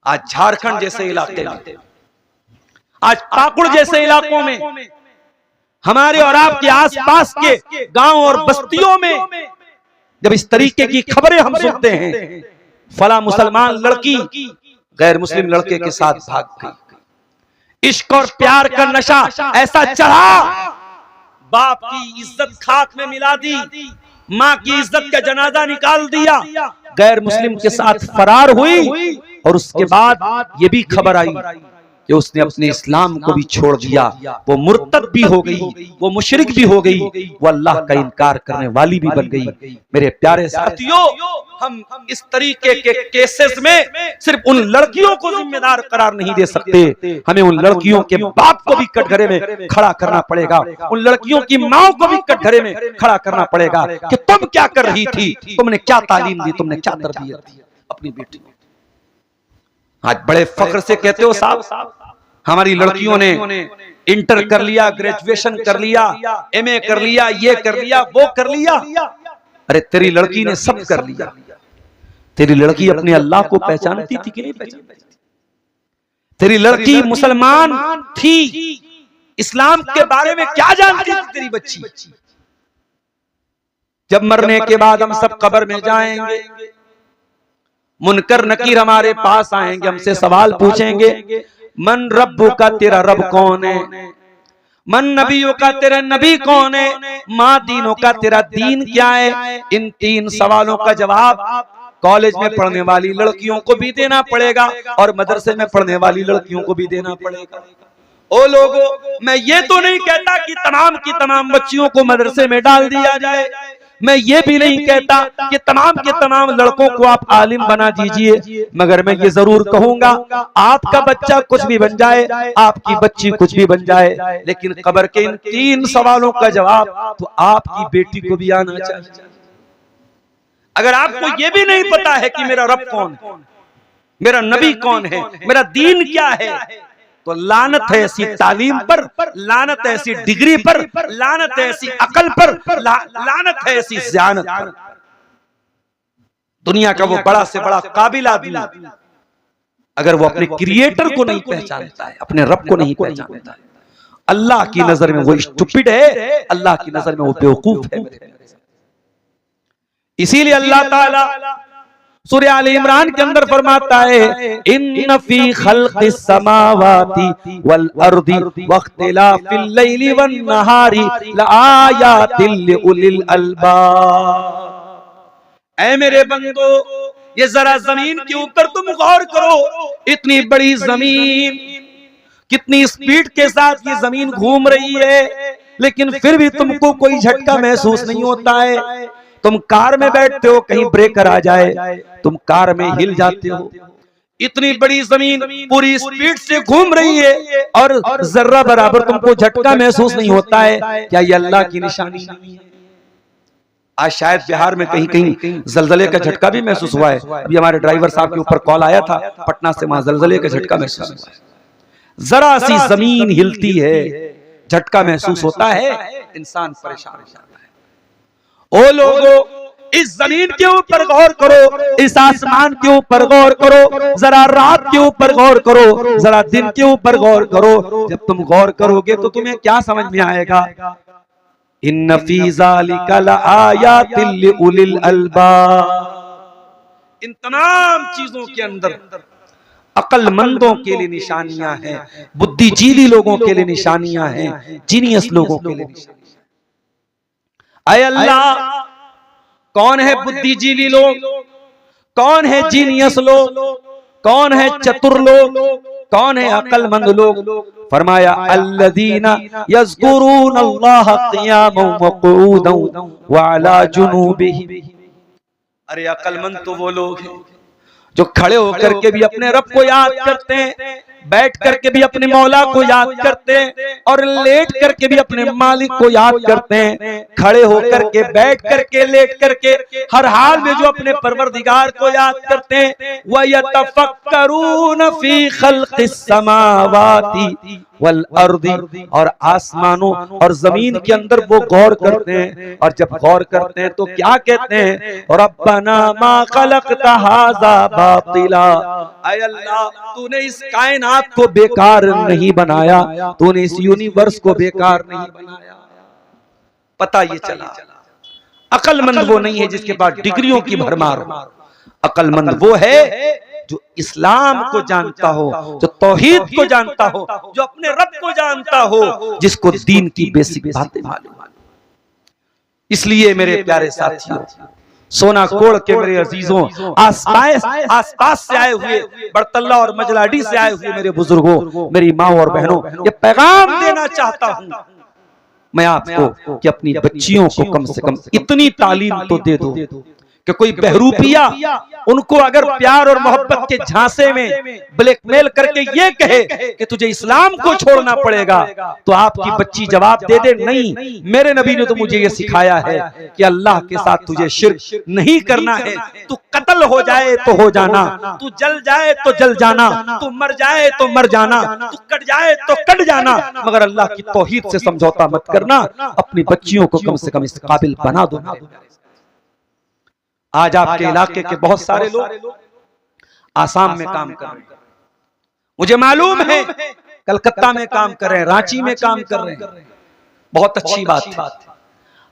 आज झारखंड जैसे इलाके में, आज पाकुड़ जैसे इलाकों में, हमारे और आपके आसपास के गांव और बस्तियों में जब इस तरीके की खबरें हम सुनते हैं, फला मुसलमान लड़की गैर मुस्लिम लड़के के साथ भाग गई, इश्क और प्यार का नशा ऐसा चढ़ा, बाप की इज्जत खाक में मिला दी, माँ की इज्जत का जनाजा निकाल दिया, गैर मुस्लिम के साथ फरार हुई और उसके बाद ये भी खबर आई कि उसने अपने इस्लाम को भी छोड़ दिया, वो मुर्तद भी हो गई, वो मुशरिक भी हो गई, वो अल्लाह का इनकार करने वाली भी बन गई। मेरे प्यारे साथियों, हम इस तरीके के केसेस में सिर्फ उन लड़कियों को जिम्मेदार करार नहीं दे सकते, हमें उन लड़कियों के बाप को भी कटघरे में खड़ा करना पड़ेगा, उन लड़कियों की माँ को भी कटघरे में खड़ा करना पड़ेगा कि तुम क्या कर रही थी, तुमने क्या तालीम दी, तुमने क्या तरबियत दी अपनी बेटी को। आज बड़े फख्र से कहते हो साहब हमारी लड़कियों ने इंटर कर लिया, ग्रेजुएशन कर लिया, एमए कर लिया, ये कर लिया, वो कर लिया। अरे तेरी लड़की ने सब कर लिया, तेरी लड़की अपने अल्लाह को पहचानती थी कि नहीं पहचानती थी? तेरी लड़की मुसलमान थी, इस्लाम के बारे में क्या जानती थी तेरी बच्ची? जब मरने के बाद हम सब कब्र में जाएंगे, मुनकर नकीर हमारे पास आएंगे, हमसे सवाल पूछेंगे, मन रब्बु का, तेरा रब कौन है? मन नबियों का, तेरा नबी कौन है? माँ दीनों का, तेरा दीन क्या है? इन तीन सवालों का जवाब कॉलेज में पढ़ने वाली लड़कियों को भी देना पड़ेगा और मदरसे में पढ़ने वाली लड़कियों को भी देना पड़ेगा। ओ लोगों, मैं ये तो नहीं कहता कि तमाम की तमाम बच्चियों को मदरसे में डाल दिया जाए, मैं ये भी नहीं कहता कि तमाम के तमाम लड़कों को आप आलिम बना दीजिए, मगर मैं ये जरूर कहूंगा आपका बच्चा कुछ भी बन जाए, आपकी बच्ची कुछ भी बन जाए, लेकिन कब्र के इन तीन सवालों का जवाब तो आपकी बेटी को भी आना चाहिए। अगर आपको ये भी नहीं पता है कि मेरा रब कौन है, मेरा नबी कौन है, मेरा दीन क्या है, तो लानत है ऐसी तालीम पर, लानत है ऐसी डिग्री पर, लानत है ऐसी अकल पर, लानत है ऐसी ज़ियानत पर। दुनिया का वो बड़ा से बड़ा काबिल आदमी अगर वो अपने क्रिएटर को नहीं पहचानता है, अपने रब को नहीं पहचानता है, अल्लाह की नजर में वो स्टूपिड है, अल्लाह की नजर में वो बेवकूफ है। इसीलिए अल्लाह ताला सूरह आल इमरान के अंदर फरमाता है, इन्न फी खल्क़िस समावाति वल अर्दी वख्तिलाफिल लैली वन नहारी लआयातिल लिउलिल अलबाब। ऐ मेरे बंदो, ये जरा जमीन के ऊपर तुम गौर करो, इतनी बड़ी जमीन, कितनी स्पीड के साथ ये जमीन घूम रही है, लेकिन फिर भी तुमको कोई झटका महसूस नहीं होता है। तुम कार में बैठते हो, कहीं ब्रेकर आ जाए, तुम कार में हिल जाते हो। इतनी बड़ी जमीन पूरी स्पीड से घूम रही है और जर्रा बराबर तुमको झटका महसूस नहीं होता है। क्या ये अल्लाह की निशानी नहीं है? आज शायद बिहार में कहीं कहीं जलजले का झटका भी महसूस हुआ है। अभी हमारे ड्राइवर साहब के ऊपर कॉल आया था, पटना से, वहां जलजले का झटका महसूस हुआ है। जरा सी जमीन हिलती है, झटका महसूस होता है, इंसान परेशान हो जाता है। ओ लोगों, इस जमीन के ऊपर गौर करो, इस आसमान के ऊपर गौर करो, जरा रात के ऊपर गौर करो, जरा दिन के ऊपर गौर करो। जब तुम गौर करोगे तो तुम्हें क्या समझ में आएगा? इन्न फी ज़ालिका लआयातिल लिउलिल अलबाब। इन तमाम चीजों के अंदर अक्लमंदों के लिए निशानियां हैं, बुद्धिजीवी लोगों के लिए निशानियां हैं, जीनियस लोगों के लिए निशानियां। ऐ अल्लाह, कौन है बुद्धिजीवी लोग, कौन है जीनियस लोग, कौन है चतुर लोग, कौन है अक्लमंद लोग? फरमाया अल्लज़ीना यज़कुरून अल्लाह क़ियामन व क़ुऊदन व अला जुनूबिहिम। अरे अक्लमंद तो वो लोग हैं जो खड़े होकर के भी अपने रब को याद करते हैं, बैठ करके भी अपने मौला को याद करते हैं और लेट करके भी अपने मालिक को याद करते हैं। खड़े होकर के, बैठ करके, लेट करके, हर हाल में जो अपने परवरदिगार को याद करते हैं। व यतफक्करून फी खल्क़िस समावाति वल अर्दी, और आसमानों और जमीन के अंदर वो गौर करते हैं। और जब गौर करते हैं तो क्या कहते हैं? रब्बना मा खलक़ता हाज़ा बातिला, ऐ अल्लाह तूने इस कायनात को बेकार नहीं बनाया, तूने इस यूनिवर्स को बेकार नहीं बनाया। पता ये चला अक्लमंद वो नहीं है जिसके पास डिग्रियों की भरमार हो। अक्लमंद वो है जो इस्लाम को जानता हो, जो तौहीद को जानता हो, जो अपने रब को जानता हो, जिसको दीन की बेसिक बातें मालूम। इसलिए मेरे प्यारे साथियों, सोना कोड़ के मेरे अजीजों, आसपास से आए हुए, बड़तल्ला और मजलाडी से आए हुए मेरे बुजुर्गों, मेरी माँ और बहनों, ये पैगाम देना चाहता हूं मैं आपको कि अपनी बच्चियों को कम से कम इतनी तालीम तो दे दो कि कोई बहरूपिया उनको अगर प्यार और मोहब्बत के झांसे में ब्लैकमेल करके ये कहे कि तुझे इस्लाम को छोड़ना पड़ेगा, तो आपकी बच्ची जवाब दे दे, नहीं, मेरे नबी ने तो मुझे ये सिखाया है कि अल्लाह के साथ तुझे शिर्क नहीं करना है। तू कत्ल हो जाए तो हो जाना, तू जल जाए तो जल जाना, तू मर जाए तो मर जाना, तू कट जाए तो कट जाना, मगर अल्लाह की तौहीद से समझौता मत करना। अपनी बच्चियों को कम से कम इस काबिल बना दो। आज आपके इलाके के बहुत सारे लोग आसाम में काम कर रहे हैं, मुझे मालूम है कलकत्ता में काम कर रहे हैं, रांची में काम कर रहे हैं, बहुत अच्छी बात है।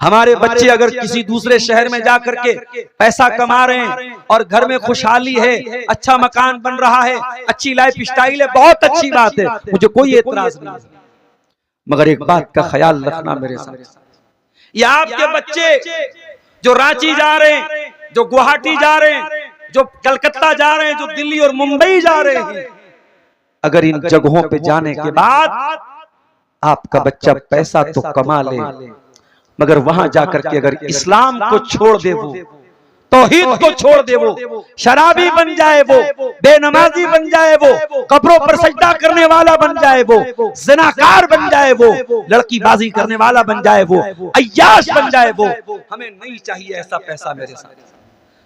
हमारे बच्चे अगर किसी दूसरे शहर में जाकर के पैसा कमा रहे हैं और घर में खुशहाली है, अच्छा मकान बन रहा है, अच्छी लाइफ स्टाइल है, बहुत अच्छी बात है, मुझे कोई एतराज नहीं है। मगर एक बात का ख्याल रखना मेरे साथ, ये आपके बच्चे जो रांची जा रहे हैं, जो गुवाहाटी जा रहे हैं, जो कलकत्ता जा रहे हैं, जो दिल्ली और मुंबई जा रहे हैं, अगर इन जगहों पे जाने के बाद आपका बच्चा पैसा तो कमा ले, मगर वहां जाकर के अगर इस्लाम को छोड़ दे, वो तौहीद को छोड़ दे, वो शराबी बन जाए, वो बेनमाजी बन जाए, वो कब्रों पर सजदा करने वाला बन जाए, वो ज़िनाकार बन जाए, वो लड़की बाजी करने वाला बन जाए, वो अय्याश बन जाए, वो हमें नहीं चाहिए ऐसा पैसा मेरे साथ।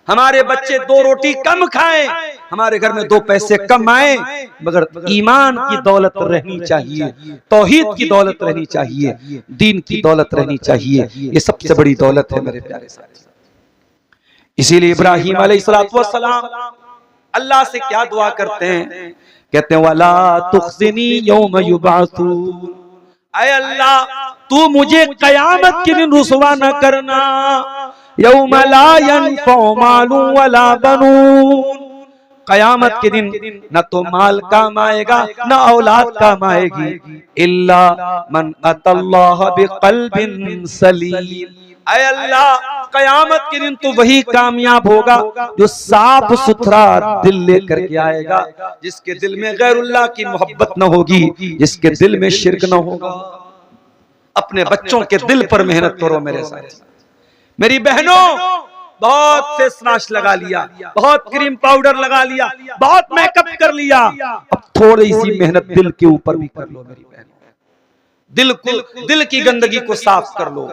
हमारे बच्चे 2 रोटी कम खाएं, हमारे घर में 2 पैसे कम आए, मगर ईमान की दौलत रहनी चाहिए, तौहीद की दौलत रहनी चाहिए, दीन की दौलत रहनी चाहिए। ये सबसे बड़ी दौलत है मेरे प्यारे साथी। इसीलिए इब्राहिम अलैहिस्सलाम अल्लाह से क्या दुआ करते हैं? कहते हैं वला तुख्ज़िनी यौम युबअसून, ऐ अल्लाह तू मुझे कयामत के दिन रुसवा न करना। यौम ला यनफ़उ मालुन वला बनून, कयामत के दिन न तो माल काम आएगा न औलाद काम आएगी, इल्ला मन अतल्लाह बिक़ल्बिन सलीम। ऐ अल्लाह कयामत के दिन तो वही कामयाब होगा जो साफ सुथरा दिल लेकर के आएगा, जिसके दिल में गैरुल्लाह की मोहब्बत न होगी, जिसके दिल में शिर्क न होगा। अपने बच्चों के दिल पर मेहनत करो मेरे साथ। मेरी बहनों, बहुत फेस वॉश लगा लिया, बहुत क्रीम पाउडर लगा लिया, बहुत मेकअप कर लिया, अब थोड़ी सी मेहनत दिल के ऊपर भी कर लो मेरी बहनों। दिल की गंदगी को साफ कर लो,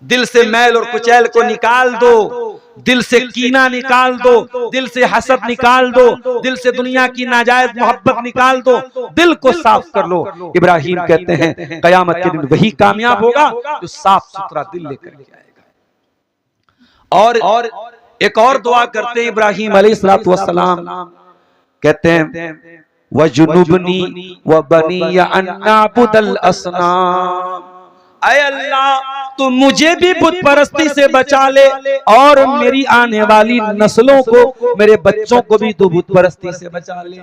दिल से मैल और कुचैल को निकाल दो, दिल से कीना निकाल दो, दिल से हसद निकाल दो, दिल से दुनिया की नाजायज मोहब्बत निकाल दो, दिल को साफ कर लो। इब्राहिम कहते हैं कयामत के दिन वही कामयाब होगा जो साफ सुथरा दिल लेकर के आएगा। और एक और दुआ करते हैं इब्राहिम अलैहिस्सलातु वस्सलाम, कहते हैं वजुनुबनी व बनिया अन नअबुदल असनाम, ऐ अल्लाह तो मुझे भी बुत परस्ती से बचा ले और मेरी आने वाली नस्लों को, मेरे बच्चों को भी तो बुत परस्ती से बचा ले।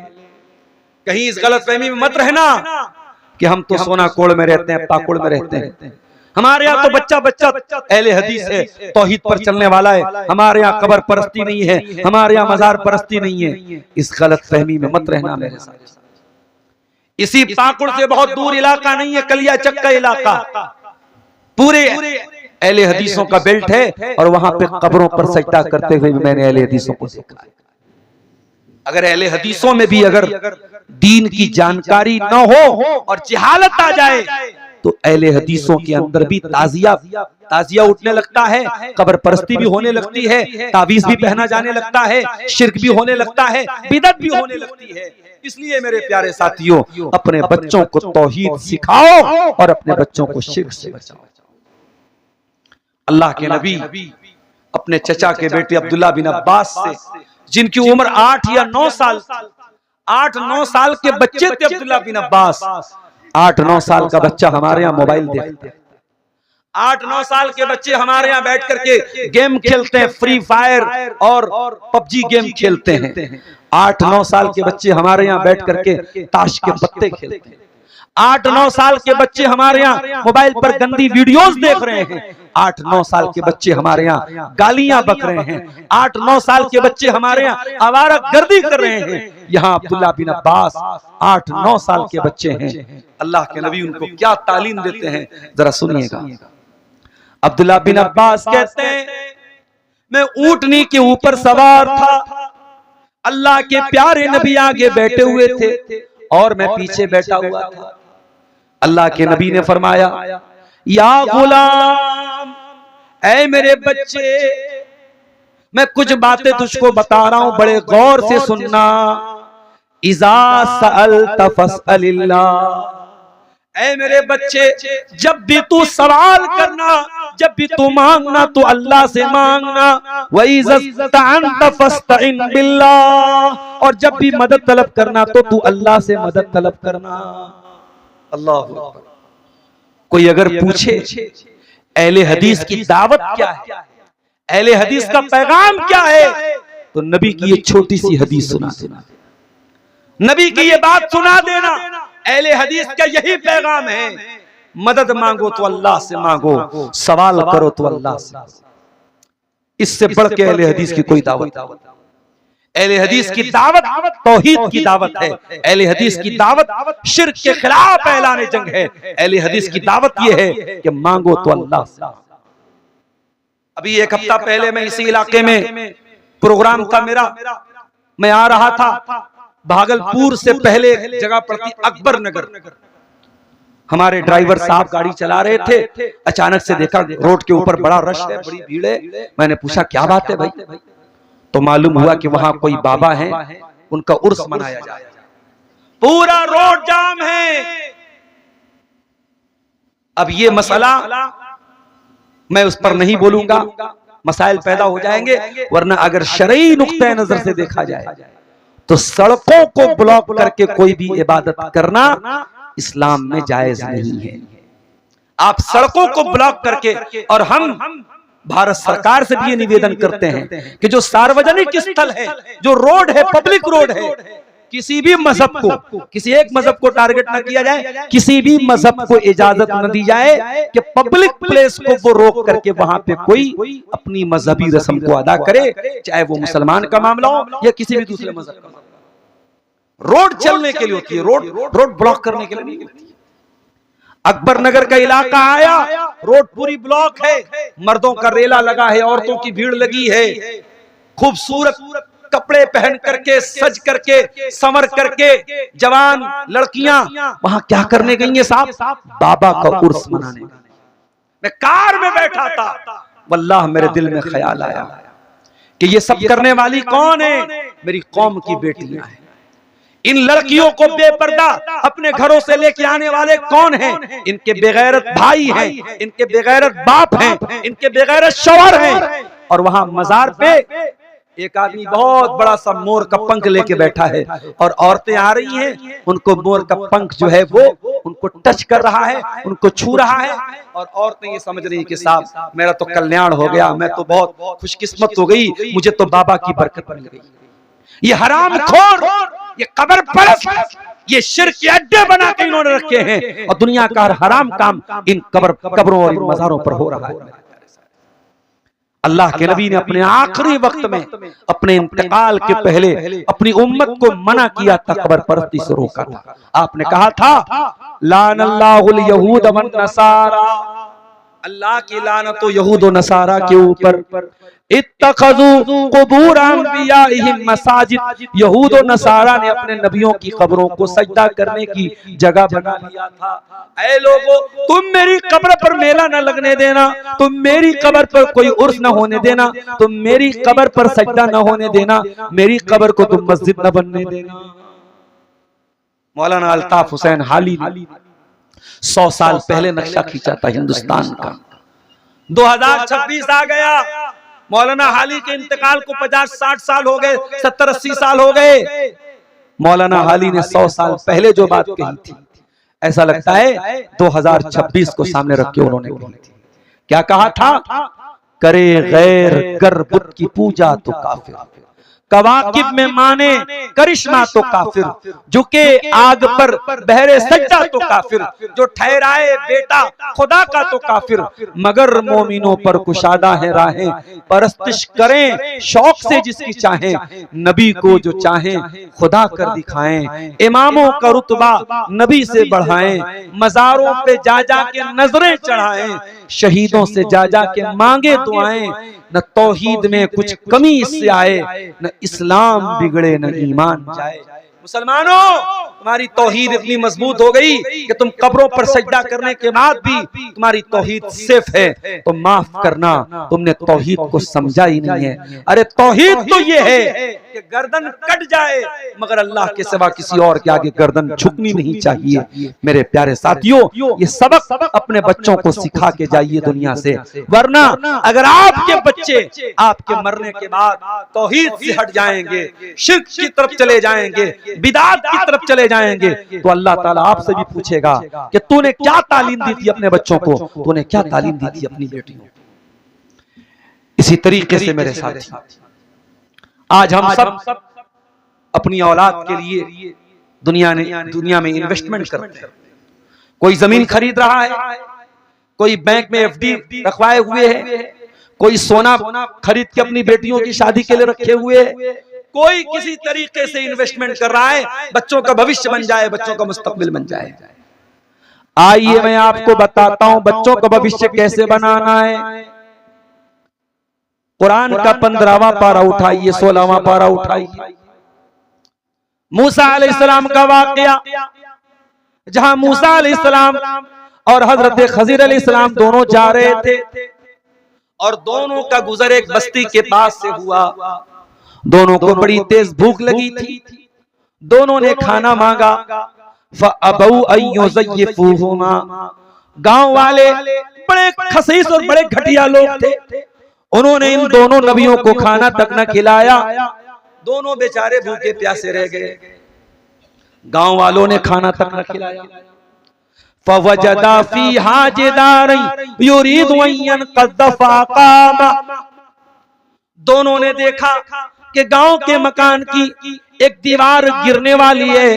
कहीं इस गलतफहमी में मत रहना कि हम तो सोना कोड़ में रहते हैं, पाकुड़ में रहते हैं, हमारे यहाँ तो बच्चा बच्चा अहले हदीस है, तौहीद पर चलने वाला है, हमारे यहाँ कब्र परस्ती नहीं है, हमारे यहाँ मजार परस्ती नहीं है। इस गलतफहमी में मत रहना मेरे साथ। इसी पाकुड़ से बहुत दूर इलाका नहीं है, कलिया चक्का इलाका, पूरे अहले हदीसों का बेल्ट है, और वहां पे कब्रों पर सजदा करते हुए मैंने अहले हदीसों को देखा है। अगर अहले हदीसों में भी अगर दीन की जानकारी न हो और जहालत आ जाए तो अहले हदीसों के अंदर भी ताजिया उठने लगता है, कब्र परस्ती भी होने लगती है, तावीज भी पहना जाने लगता है, शिर्क भी होने लगता है, बिदअत भी होने लगती है। इसलिए मेरे प्यारे साथियों, अपने बच्चों को तौहीद सिखाओ और अपने बच्चों को शिर्क से बचाओ। अल्लाह के नबी अपने चचा के बेटे अब्दुल्ला बिन अब्बास से, जिनकी उम्र 8 या 9 साल, 8-9 साल के बच्चे थे अब्दुल्ला बिन अब्बास। 8-9 साल का बच्चा हमारे यहाँ मोबाइल देखता है, 8-9 साल के बच्चे हमारे यहाँ बैठ करके गेम खेलते हैं, फ्री फायर और पबजी गेम खेलते हैं। 8-9 साल के बच्चे हमारे यहाँ बैठ करके ताश के पत्ते खेलते हैं। 8-9 साल के बच्चे हमारे यहाँ मोबाइल पर गंदी वीडियोस देख रहे हैं। 8-9 साल के बच्चे हमारे यहाँ गालियां बक रहे हैं। 8-9 साल के बच्चे हमारे यहाँ आवारा गर्दी कर रहे हैं। यहाँ अब्दुल्ला बिन अब्बास 8-9 साल के बच्चे हैं। अल्लाह के नबी उनको क्या तालीम देते हैं, जरा सुनिएगा। अब्दुल्ला बिन अब्बास कहते हैं, मैं ऊंटनी के ऊपर सवार था, अल्लाह के प्यारे नबी आगे बैठे हुए थे और मैं पीछे बैठा हुआ था। अल्लाह के नबी ने फरमाया, या गुलाम, ऐ मेरे बच्चे, मैं कुछ बातें तुझको बता रहा हूं, बड़े गौर से सुनना। इज़ा सअल्त फस्अलिल्लाह, ऐ मेरे बच्चे, जब भी तू सवाल करना, जब भी तू मांगना तो अल्लाह से मांगना। वइज़स्तअनत फस्तइन बिल्लाह, और जब भी मदद तलब करना तो तू अल्लाह से मदद तलब करना। अल्लाह अकबर। कोई अगर पूछे अहले हदीस की दावत क्या है, अहले हदीस का पैगाम क्या है, तो नबी की ये छोटी सी हदीस सुना देना, नबी की ये बात सुना देना। अहले हदीस का यही पैगाम है, मदद मांगो तो अल्लाह से मांगो, सवाल करो तो अल्लाह से। इससे बढ़ के अहले हदीस की कोई दावत। अहले हदीस की दावत तौहीद की दावत है। अहले हदीस की दावत शिर्क के खिलाफ ऐलान जंग है। अहले हदीस की दावत यह है कि मांगो तो अल्लाह से। अभी 1 हफ्ता पहले मैं इसी इलाके में प्रोग्राम था मेरा, मैं आ रहा था, भागलपुर से पहले जगह पड़ती अकबर नगर। हमारे ड्राइवर साहब गाड़ी चला रहे थे, अचानक से देखा रोड के ऊपर बड़ा रश है, बड़ी भीड़ है। मैंने पूछा क्या बात है भाई, तो मालूम हुआ कि वहां कोई बाबा हैं, उनका उर्स मनाया जा रहा है, पूरा रोड जाम है। अब ये मसला मैं उस पर नहीं बोलूंगा, मसाइल पैदा हो जाएंगे, वरना अगर शरई नुक्ते नजर से देखा जाए तो सड़कों को ब्लॉक करके कोई भी इबादत करना इस्लाम में जायज नहीं है। आप सड़कों को ब्लॉक करके, और हम भारत सरकार से भी ये निवेदन करते हैं कि जो सार्वजनिक स्थल है, जो रोड है, पब्लिक रोड है, किसी भी मजहब को, किसी एक मजहब को टारगेट न किया जाए, किसी भी मजहब को इजाजत न दी जाए कि पब्लिक प्लेस को वो रोक करके वहां पे कोई अपनी मजहबी रस्म को अदा करे, चाहे वो मुसलमान का मामला हो या किसी भी दूसरे मजहब का। रोड चलने के लिए होती है, रोड ब्लॉक करने के लिए नहीं होती है। अकबर नगर का इलाका आया, रोड पूरी ब्लॉक है, मर्दों का रेला लगा है, औरतों की भीड़ लगी है, खूबसूरत कपड़े पहन करके, सज करके, संवर करके जवान लड़कियां वहां क्या करने गई हैं साहब? बाबा का उर्स मनाने। मैं कार में बैठा था, वल्लाह मेरे दिल में ख्याल आया कि ये सब करने वाली कौन है? मेरी कौम की बेटियां हैं। इन लड़कियों को बेपर्दा अपने घरों से लेके आने वाले कौन हैं? इनके बेगैरत भाई हैं, इनके बेगैरत बाप हैं, इनके बेगैरत शौहर हैं। और वहां मजार पे एक आदमी बहुत बड़ा सा मोर का पंख लेके बैठा है, और औरतें आ रही हैं, उनको मोर का पंख जो है वो उनको टच कर रहा है, उनको छू रहा है, और औरतें ये समझ रही कि साहब मेरा तो कल्याण हो गया, मैं तो बहुत खुशकिस्मत हो गई, मुझे तो बाबा की बरकत मिल गई। ये हरामखोर, ये कब्र परस्त, ये शिर्क के अड्डे बना के इन्होंने रखे हैं, और दुनिया का हराम काम इन कब्रों और इन मज़ारों पर हो रहा है। अल्लाह के नबी ने अपने आखिरी वक्त में, अपने इंतकाल के पहले अपनी उम्मत को मना किया था, कब्र परस्ती से रोका था। आपने कहा था, लानल्लाहुल यहूद वन नसारा, अल्लाह की लानत तो यहूद व नसारा के ऊपर। इत्तखज़ू कुबूर अंबियाइहिम मसाजिद, यहूद व नसारा ने अपने नबियों की कब्रों को सजदा करने की जगह बना लिया था। ऐ लोगों, तुम मेरी कब्र पर मेला न लगने देना, तुम मेरी कब्र पर कोई उर्स न होने देना, तुम मेरी कब्र पर सजदा न होने देना, मेरी कब्र को तुम मस्जिद न बनने देना। मौलाना अल्ताफ हुसैन हाली ने 100 साल पहले नक्शा खींचा था हिंदुस्तान का। 2026 आ गया, मौलाना हाली के इंतकाल को 50-60 साल हो गए, 70-80 साल हो गए। मौलाना हाली ने 100 साल पहले जो बात कही थी, ऐसा लगता है 2026 को सामने रख के उन्होंने कही थी। क्या कहा था? करे गैर कर बुत की पूजा तो काफिर, कवाकिब में माने करिश्मा तो काफिर, झुके आग पर बहरे सज्जा तो काफिर, जो ठहराए बेटा खुदा का तो काफिर, मगर मोमिनों पर कुशादा है राहें, परस्तिश करें शौक से जिसकी चाहें, नबी को जो चाहें खुदा कर दिखाएं, इमामों का रुतबा नबी से बढ़ाएं, मजारों पे जा जा के नजरें चढ़ाएं, शहीदों से जा जा के मांगे दुआएं, न तौहीद में कुछ कमी इससे आए, न इस्लाम बिगड़े न ईमान जाए। मुसलमानों, तुम्हारी तौहीद इतनी मजबूत हो गई कि तुम कब्रों पर सजदा करने के बाद भी तुम्हारी तौहीद सिर्फ है, तो माफ करना, तुमने तौहीद को समझा ही नहीं है। अरे तौहीद तो ये है कि गर्दन कट जाए मगर अल्लाह के सिवा किसी और के आगे गर्दन झुकनी नहीं चाहिए। मेरे प्यारे साथियों, ये सबक अपने बच्चों को सिखा के जाइए दुनिया से, वरना अगर आपके बच्चे आपके मरने के बाद तौहीद से हट जाएंगे, शिर्क की तरफ चले जाएंगे, बिदात की तरफ चले जाएंगे, तो अल्लाह ताला आपसे भी पूछेगा कि तूने क्या तालीम दी थी अपने बच्चों को, तूने क्या तालीम दी थी अपनी बेटियों को। इसी तरीके से मेरे साथी, आज हम सब अपनी औलाद के लिए दुनिया में इन्वेस्टमेंट करते हैं। कोई जमीन खरीद रहा है, कोई बैंक में एफडी रखवाए हुए है, कोई सोना खरीद के अपनी बेटियों की शादी के लिए रखे हुए है, कोई किसी तरीके से इन्वेस्टमेंट कर रहा है, बच्चों का भविष्य बन जाए, बच्चों का मुस्तकबिल बन जाए। आइए मैं आपको बताता हूं बच्चों का भविष्य कैसे बनाना है। कुरान का 15वां पारा उठाइए, 16वां पारा उठाइए। मूसा अलैहिस्सलाम का वाकया, जहां मूसा अलैहिस्सलाम और हजरत खजीर अलैहिस्सलाम दोनों जा रहे थे और दोनों का गुजर एक बस्ती के पास से हुआ। दोनों को बड़ी तेज भूख लगी थी, दोनों ने खाना मांगा। फ़अबऊ अन युज़य्यिफ़ूहुमा, गांव वाले बड़े खसीस और बड़े घटिया लोग थे, उन्होंने इन दोनों नबियों को खाना तक न खिलाया। दोनों बेचारे भूखे प्यासे रह गए, गांव वालों ने खाना तक न खिलाया। फ़वजदा फ़ीहा जिदारन युरीदु अन यनक़ज़ फ़अक़ामा, दोनों ने देखा कि गांव के मकान की एक दीवार गिरने वाली है।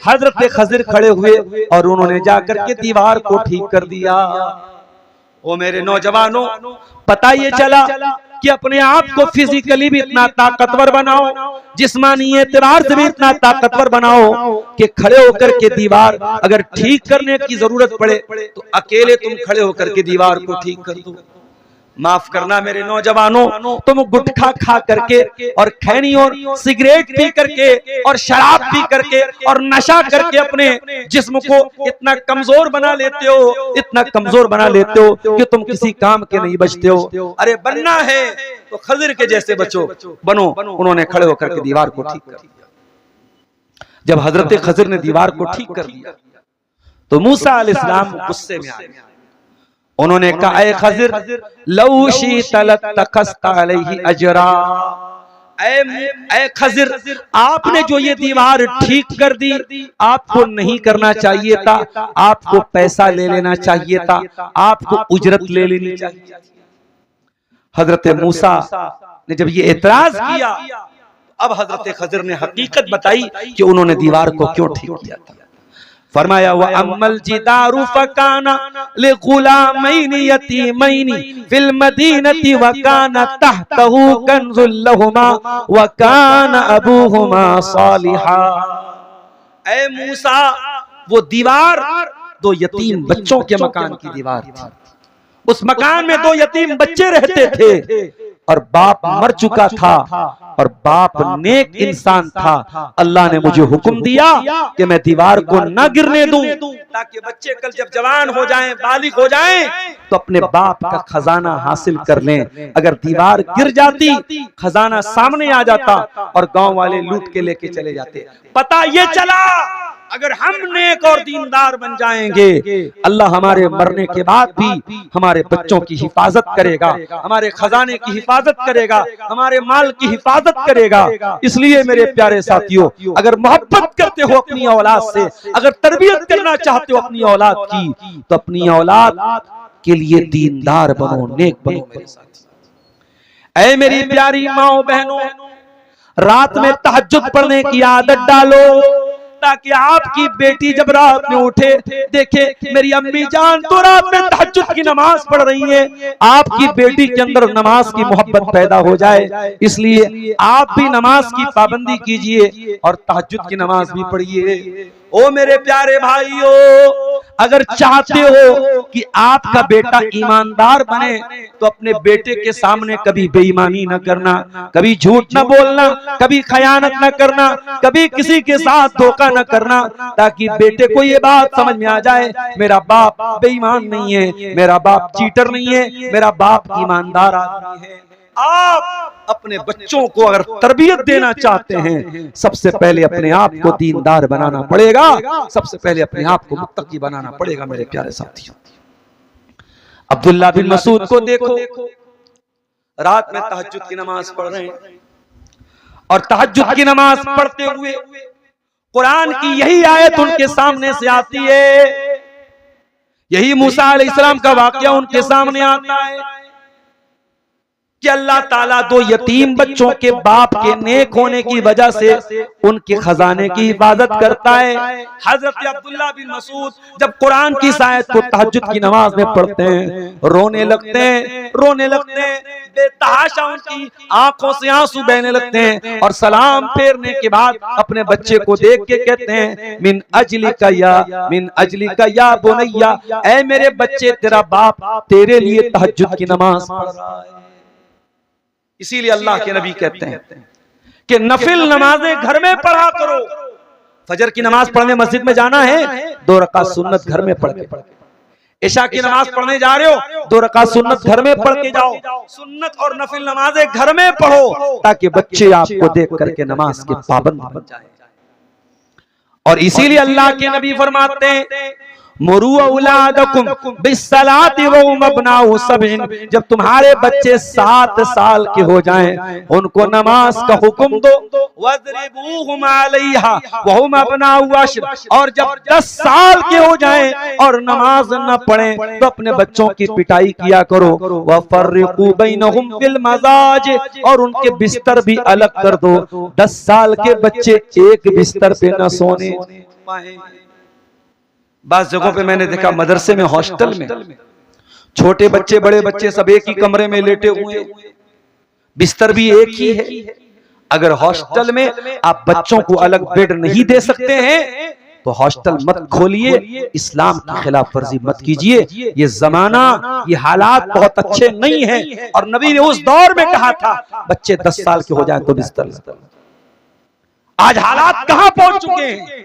हजरत खजिर खड़े हुए और उन्होंने जाकर के दीवार को ठीक कर दिया। ओ मेरे नौजवानों, पता ये चला कि अपने आप को फिजिकली भी इतना ताकतवर बनाओ, जिस्मानी एतबार से भी इतना ताकतवर बनाओ कि खड़े होकर के दीवार अगर ठीक करने की जरूरत पड़े तो अकेले तुम खड़े होकर के दीवार को ठीक कर दो। माफ करना मेरे नौजवानों, तुम गुटखा खा करके और खैनी और सिगरेट पी करके और शराब पी करके और नशा करके अपने जिस्म को इतना कमजोर बना लेते हो, इतना कमजोर बना लेते हो कि तुम किसी काम के नहीं बचते हो। अरे बनना है तो खजिर के जैसे बनो। उन्होंने खड़े होकर के दीवार को ठीक कर दिया। जब हजरत खजिर ने दीवार को ठीक कर दिया तो मूसा अलैहिस्सलाम गुस्से में आ गए। उन्होंने कहा, ऐ खजिर लौ शी'त लत्तखज़्त अलैहि अजरा, ऐ खजिर आपने जो ये दीवार ठीक कर दी, आपको नहीं करना चाहिए था, आपको पैसा ले लेना चाहिए था, आपको उजरत ले लेनी चाहिए। हजरत मूसा ने जब ये एतराज किया, अब हजरत खजिर ने हकीकत बताई कि उन्होंने दीवार को क्यों ठीक किया था। फरमाया, व अम्मल जिदारु फकाना लिगुलामैनि यतीमैनि फिल मदीनति व काना तहतहु कंजुल लहुमा व काना अबूहुमा सालिहा। ऐ मूसा, वो दीवार दो यतीम बच्चों के मकान की दीवार थी, उस मकान में 2 यतीम बच्चे रहते थे और बाप मर चुका था और बाप नेक इंसान था। अल्लाह ने मुझे हुक्म दिया कि मैं दीवार को न गिरने दूं, ताकि बच्चे कल जब जवान हो जाएं, बालिग हो जाएं, तो अपने बाप का खजाना हासिल कर लें। अगर दीवार गिर जाती, खजाना सामने आ जाता और गांव वाले लूट के लेके चले जाते। पता ये चला अगर हम नेक और दीनदार बन जाएंगे, अल्लाह हमारे मरने के बाद भी हमारे बच्चों की हिफाजत करेगा, हमारे खजाने की हिफाजत करेगा, हमारे माल की हिफाजत करेगा। इसलिए मेरे प्यारे साथियों, अगर मोहब्बत करते हो अपनी औलाद से, अगर तरबियत करना चाहते हो अपनी औलाद की, तो अपनी औलाद के लिए दीनदार बनो, नेक बनो। मेरे साथी, ऐ मेरी प्यारी माओ बहनों, रात में तहज्जुद पढ़ने की आदत डालो, ताकि आपकी बेटी जब रात में उठे देखे मेरी अम्मी जान तो रात में तहज्जुद की नमाज पढ़ रही है, आपकी बेटी के अंदर नमाज की मोहब्बत पैदा हो जाए। इसलिए आप भी नमाज की पाबंदी कीजिए और तहज्जुद की नमाज भी पढ़िए। ओ मेरे प्यारे भाइयों, अगर चाहते हो कि आपका बेटा ईमानदार बने, तो अपने बेटे के सामने कभी बेईमानी न करना, कभी झूठ न बोलना, कभी खयानत न करना, कभी किसी के साथ धोखा न करना, ताकि बेटे को ये बात समझ में आ जाए मेरा बाप बेईमान नहीं है, मेरा बाप चीटर नहीं है, मेरा बाप ईमानदार आदमी है। आप अपने बच्चों को अगर तरबियत देना चाहते हैं, सबसे पहले अपने आप को दीनदार बनाना पड़ेगा, सबसे पहले अपने आप को मुत्तकी बनाना पड़ेगा। मेरे प्यारे साथियों, अब्दुल्ला बिन मसूद को देखो, रात में तहज्जुद की नमाज पढ़ रहे हैं और तहज्जुद की नमाज पढ़ते हुए कुरान की यही आयत उनके सामने से आती है, यही मूसा अलैहिस्सलाम का वाकया उनके सामने आता है कि अल्लाह ताला 2 यतीम बच्चों के बाप के नेक होने की वजह से उनके खजाने की हिफाजत करता है। हजरत अब्दुल्ला बिन मसूद जब कुरान की आयत को तहज्जुद की नमाज में पढ़ते हैं, रोने लगते हैं, रोने लगते हैं, बेतहाशा उनकी आंखों से आंसू बहने लगते हैं और सलाम फेरने के बाद अपने बच्चे को देख के कहते हैं, मिन अजलिका या बुनैया, ऐ मेरे बच्चे तेरा बाप तेरे लिए तहज्जुद की नमाज पढ़ रहा है। इसीलिए अल्लाह के नबी कहते हैं कि नफिल नमाजें घर में पढ़ा करो। फजर की नमाज पढ़ने मस्जिद में जाना है, 2 रकात सुन्नत घर में पढ़ के, इशा की नमाज पढ़ने जा रहे हो 2 रकात सुन्नत घर में पढ़ के जाओ। सुन्नत और नफिल नमाजें घर में पढ़ो ताकि बच्चे आपको देख करके नमाज के पाबंद बन जाए। और इसीलिए अल्लाह के नबी फरमाते हैं, मुरू औलादकुम बिस्सलाति व हुम अब्नाउ सबइन, जब तुम्हारे बच्चे 7 साल के हो जाएं उनको नमाज का हुक्म दो। वज़रिबूहुम अलैहा व हुम अब्नाउ अश्र, और जब 10 साल के हो जाएं और नमाज न पढ़ें तो अपने बच्चों की पिटाई किया करो। व फर्रिकू बैनहुम फिल मजाज, और उनके बिस्तर भी अलग कर दो। 10 साल के बच्चे एक बिस्तर पे न सोने पाए। बास जगहों पे मैंने देखा, मदरसे में, हॉस्टल में छोटे बच्चे बड़े बच्चे सब एक ही कमरे में लेटे हुए, बिस्तर भी एक ही है। अगर हॉस्टल में आप बच्चों को अलग बेड नहीं दे सकते हैं तो हॉस्टल मत खोलिए, इस्लाम की खिलाफ वर्जी मत कीजिए। ये जमाना, ये हालात बहुत अच्छे नहीं हैं। और नबी ने उस दौर में कहा था बच्चे 10 साल के हो जाए तो बिस्तर। आज हालात कहां पहुंच चुके हैं,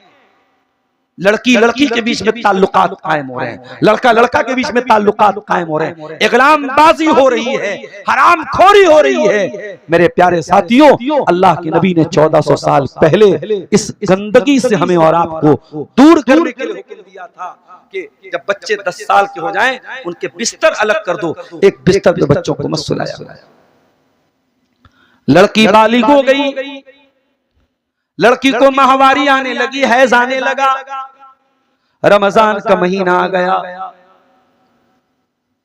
लड़की लड़की के बीच में ताल्लुकात कायम हो रहे हैं, लड़का लड़का के बीच में ताल्लुकात कायम हो रहे हैं, इगलामबाजी हो रही है, हराम खोरी हो रही है। मेरे प्यारे साथियों, अल्लाह के नबी ने 1400 साल पहले इस गंदगी से हमें और आपको दूर करने के लिए हुक्म दिया था कि जब बच्चे 10 साल के हो जाएं उनके बिस्तर अलग कर दो, एक बिस्तर पे बच्चों को मत सुलाया। लड़की बालिग हो गई, लड़की को माहवारी आने लगी, हैज आने लगा, रमजान का महीना आ गया।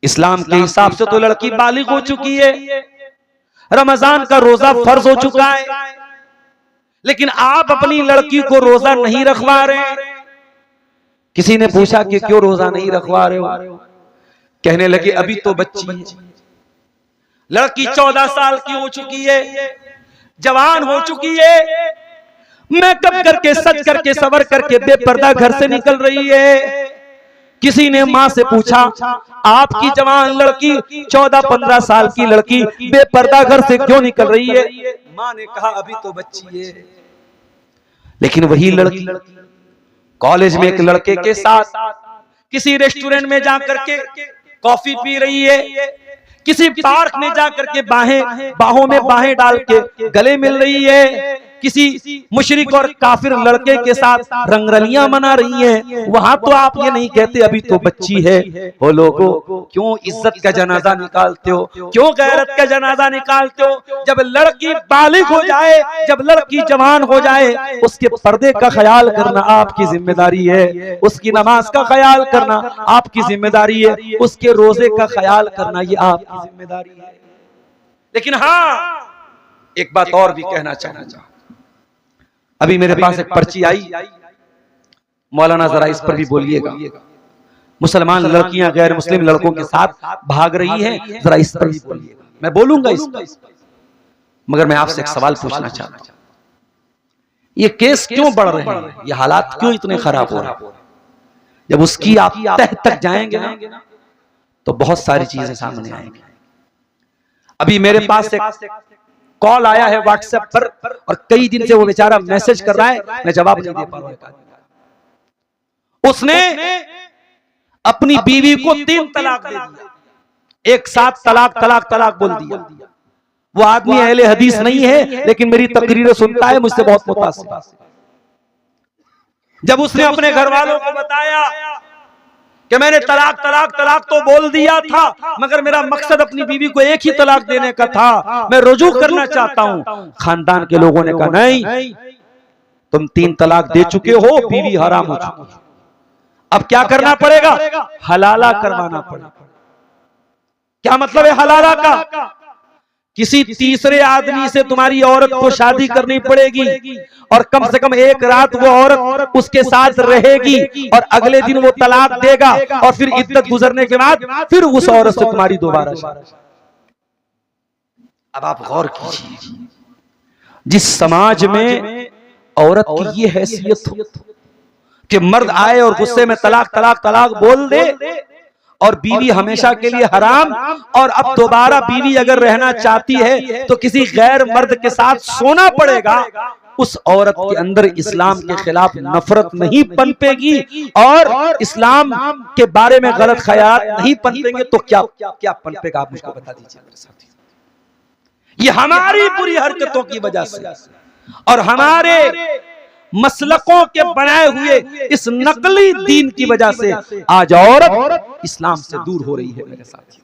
इस्लाम के हिसाब से तो लड़की बालिग हो चुकी है, रमजान का रोजा फर्ज हो चुका है, लेकिन आप अपनी लड़की को रोजा नहीं रखवा रहे। किसी ने पूछा कि क्यों रोजा नहीं रखवा रहे हो? कहने लगे अभी तो बच्ची है। लड़की 14 साल की हो चुकी है, जवान हो चुकी है, मेकअप करके, सज करके, सवर करके बेपर्दा घर से निकल रही है। किसी ने माँ से पूछा, आपकी जवान लड़की 14-15 साल की लड़की बेपर्दा घर से क्यों निकल रही है? माँ ने कहा अभी तो बच्ची है। लेकिन वही लड़की कॉलेज में एक लड़के के साथ किसी रेस्टोरेंट में जाकर के कॉफी पी रही है, किसी पार्क में जाकर के बाहों में बाहें डाल के गले मिल रही है, किसी मुशरिक और काफिर लड़के के साथ रंगरलियां मना रही हैं, वहां तो आप ये नहीं कहते अभी तो बच्ची है। हो लोगों, क्यों इज्जत का जनाजा निकालते हो, क्यों गैरत का जनाजा निकालते हो? जब लड़की बालिग हो जाए, जब लड़की जवान हो जाए, उसके पर्दे का ख्याल करना आपकी जिम्मेदारी है, उसकी नमाज का ख्याल करना आपकी जिम्मेदारी है, उसके रोजे का ख्याल करना ये आपकी जिम्मेदारी है। लेकिन हाँ, एक बात और भी कहना चाहूंगा। अभी मेरे पास एक पर्ची आई, मौलाना जरा इस पर भी बोलिएगा। मुसलमान लड़कियां गैर मुस्लिम लड़कों के साथ भाग रही हैं, जरा इस पर भी बोलिएगा। मैं बोलूंगा इस पर, मगर मैं आपसे एक सवाल पूछना चाहता हूं, ये केस क्यों बढ़ रहे हैं, ये हालात क्यों इतने खराब हो रहे हैं? जब उसकी आप तह तक जाएंगे ना, तो बहुत सारी चीजें सामने आएंगी। अभी मेरे पास एक कॉल आया है व्हाट्सएप पर, और कई दिन से वो बेचारा मैसेज कर रहा है, मैं जवाब नहीं दे पा रहा हूं। उसने अपनी बीवी को 3 तलाक दे दिया, एक साथ तलाक तलाक तलाक बोल दिया। वो आदमी अहले हदीस नहीं है, लेकिन मेरी तकरीरें सुनता है, मुझसे बहुत मुतासिर। जब उसने अपने घर वालों को बताया कि मैंने तलाक तलाक तलाक तो बोल दिया था, मगर मेरा मकसद अपनी बीवी को एक ही तलाक देने का था, मैं रुजू करना चाहता हूं, खानदान के लोगों ने कहा नहीं, तुम 3 तलाक दे चुके हो, बीवी हराम हो चुकी है, अब क्या करना पड़ेगा? हलाला करवाना पड़ेगा। क्या मतलब है हलाला का? किसी तीसरे आदमी से तुम्हारी औरत को शादी करनी पड़ेगी, और कम से कम एक रात वो औरत उसके साथ रहेगी, और अगले दिन वो तलाक देगा, और फिर इद्दत गुजरने के बाद फिर उस औरत से तुम्हारी दोबारा शादी। अब आप गौर कीजिए, जिस समाज में औरत की ये हैसियत हो कि मर्द आए और गुस्से में तलाक तलाक तलाक बोल दे, और बीवी हमेशा के लिए हराम, और अब दोबारा बीवी अगर रहना चाहती है तो किसी गैर मर्द के साथ सोना पड़ेगा, उस औरत के अंदर इस्लाम के खिलाफ नफरत नहीं पनपेगी, और इस्लाम के बारे में गलत ख्याल नहीं पनपेंगे, तो क्या क्या पनपेगा? आप मुझको बता दीजिए मेरे साथी। ये हमारी बुरी हरकतों की वजह से और हमारे मसलकों के बनाए हुए इस नकली दीन की वजह से आज औरत इस्लाम से दूर हो रही है मेरे साथ।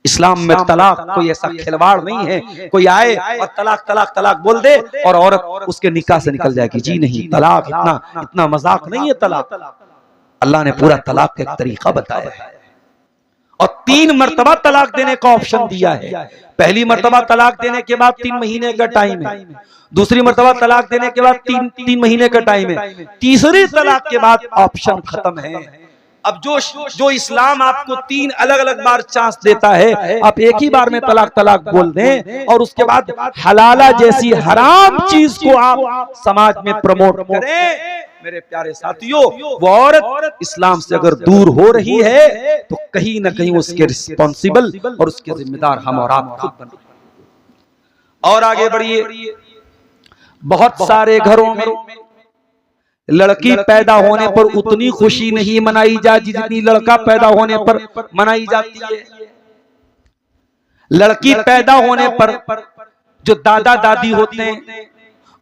इस्लाम में तलाक कोई ऐसा खिलवाड़ नहीं है, कोई आए और तलाक तलाक तलाक बोल दे और औरत उसके निकाह से निकल जाएगी। जी नहीं, तलाक इतना मजाक नहीं है। तलाक अल्लाह ने पूरा तलाक का एक तरीका बताया है, और 3 मर्तबा तलाक देने का ऑप्शन दिया है। पहली मर्तबा तलाक देने के बाद 3 महीने का टाइम है, दूसरी मर्तबा तलाक देने के बाद 3 महीने का टाइम है, तीसरी तलाक के बाद ऑप्शन खत्म है। अब जो इस्लाम आपको 3 अलग अलग बार चांस देता है, आप एक ही बार में तलाक तलाक बोल दें और उसके बाद हलाला जैसी हराम चीज को आप समाज में प्रमोट करें, मेरे प्यारे साथियों, वो औरत इस्लाम से अगर दूर हो रही है तो कहीं ना कहीं उसके रिस्पॉन्सिबल और उसके जिम्मेदार हम और आप खुद बन रहे हैं। और आगे बढ़िए, बहुत सारे घरों में लड़की पैदा होने पर उतनी खुशी नहीं मनाई जाती जितनी लड़का पैदा होने पर मनाई जाती है। लड़की पैदा होने पर जो दादा दादी होते हैं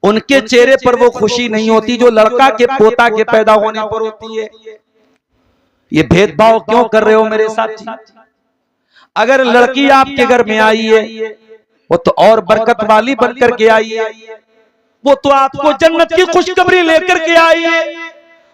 उनके चेहरे पर वो खुशी नहीं होती जो लड़का के पोता के पैदा होने पर होती है। ये भेदभाव क्यों कर रहे हो मेरे साथी? अगर लड़की आपके घर में आई है वो तो और बरकत वाली बनकर के आई है, वो तो आपको जन्नत की खुशखबरी लेकर के आई है,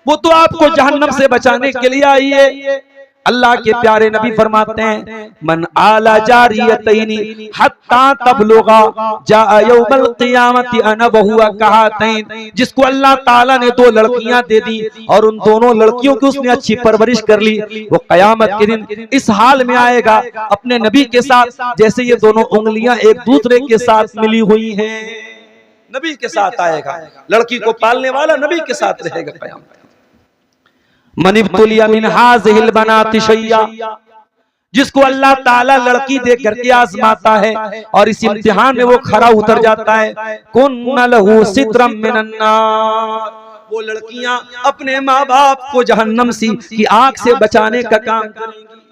वो तो आपको जहन्नम से बचाने के लिए आई है। अल्लाह के प्यारे नबी फरमाते हैं, मन आला जारियतैनी हत्ता तबलुगा जा यौमल क़ियामति अना व हुवा कहातैन। जिसको अल्लाह ताला ने 2 लड़कियां दे दी और उन दोनों लड़कियों की उसने अच्छी परवरिश कर ली, वो कयामत के दिन इस हाल में आएगा अपने नबी के साथ जैसे ये दोनों उंगलियां एक दूसरे के साथ मिली हुई हैं। नबी के साथ आएगा, लड़की को पालने वाला नबी के साथ रहेगा कयामत। मनिब्तुलिया मिन हाज़िहिल बनाति शय्या, जिसको अल्लाह ताला लड़की दे करके आजमाता है और इस इम्तिहान में वो खरा उतर जाता है, कुन्ना लहू सित्रम मिनन नार, वो लड़कियां अपने माँ बाप को जहन्नम सी की आग से बचाने का काम करेंगी।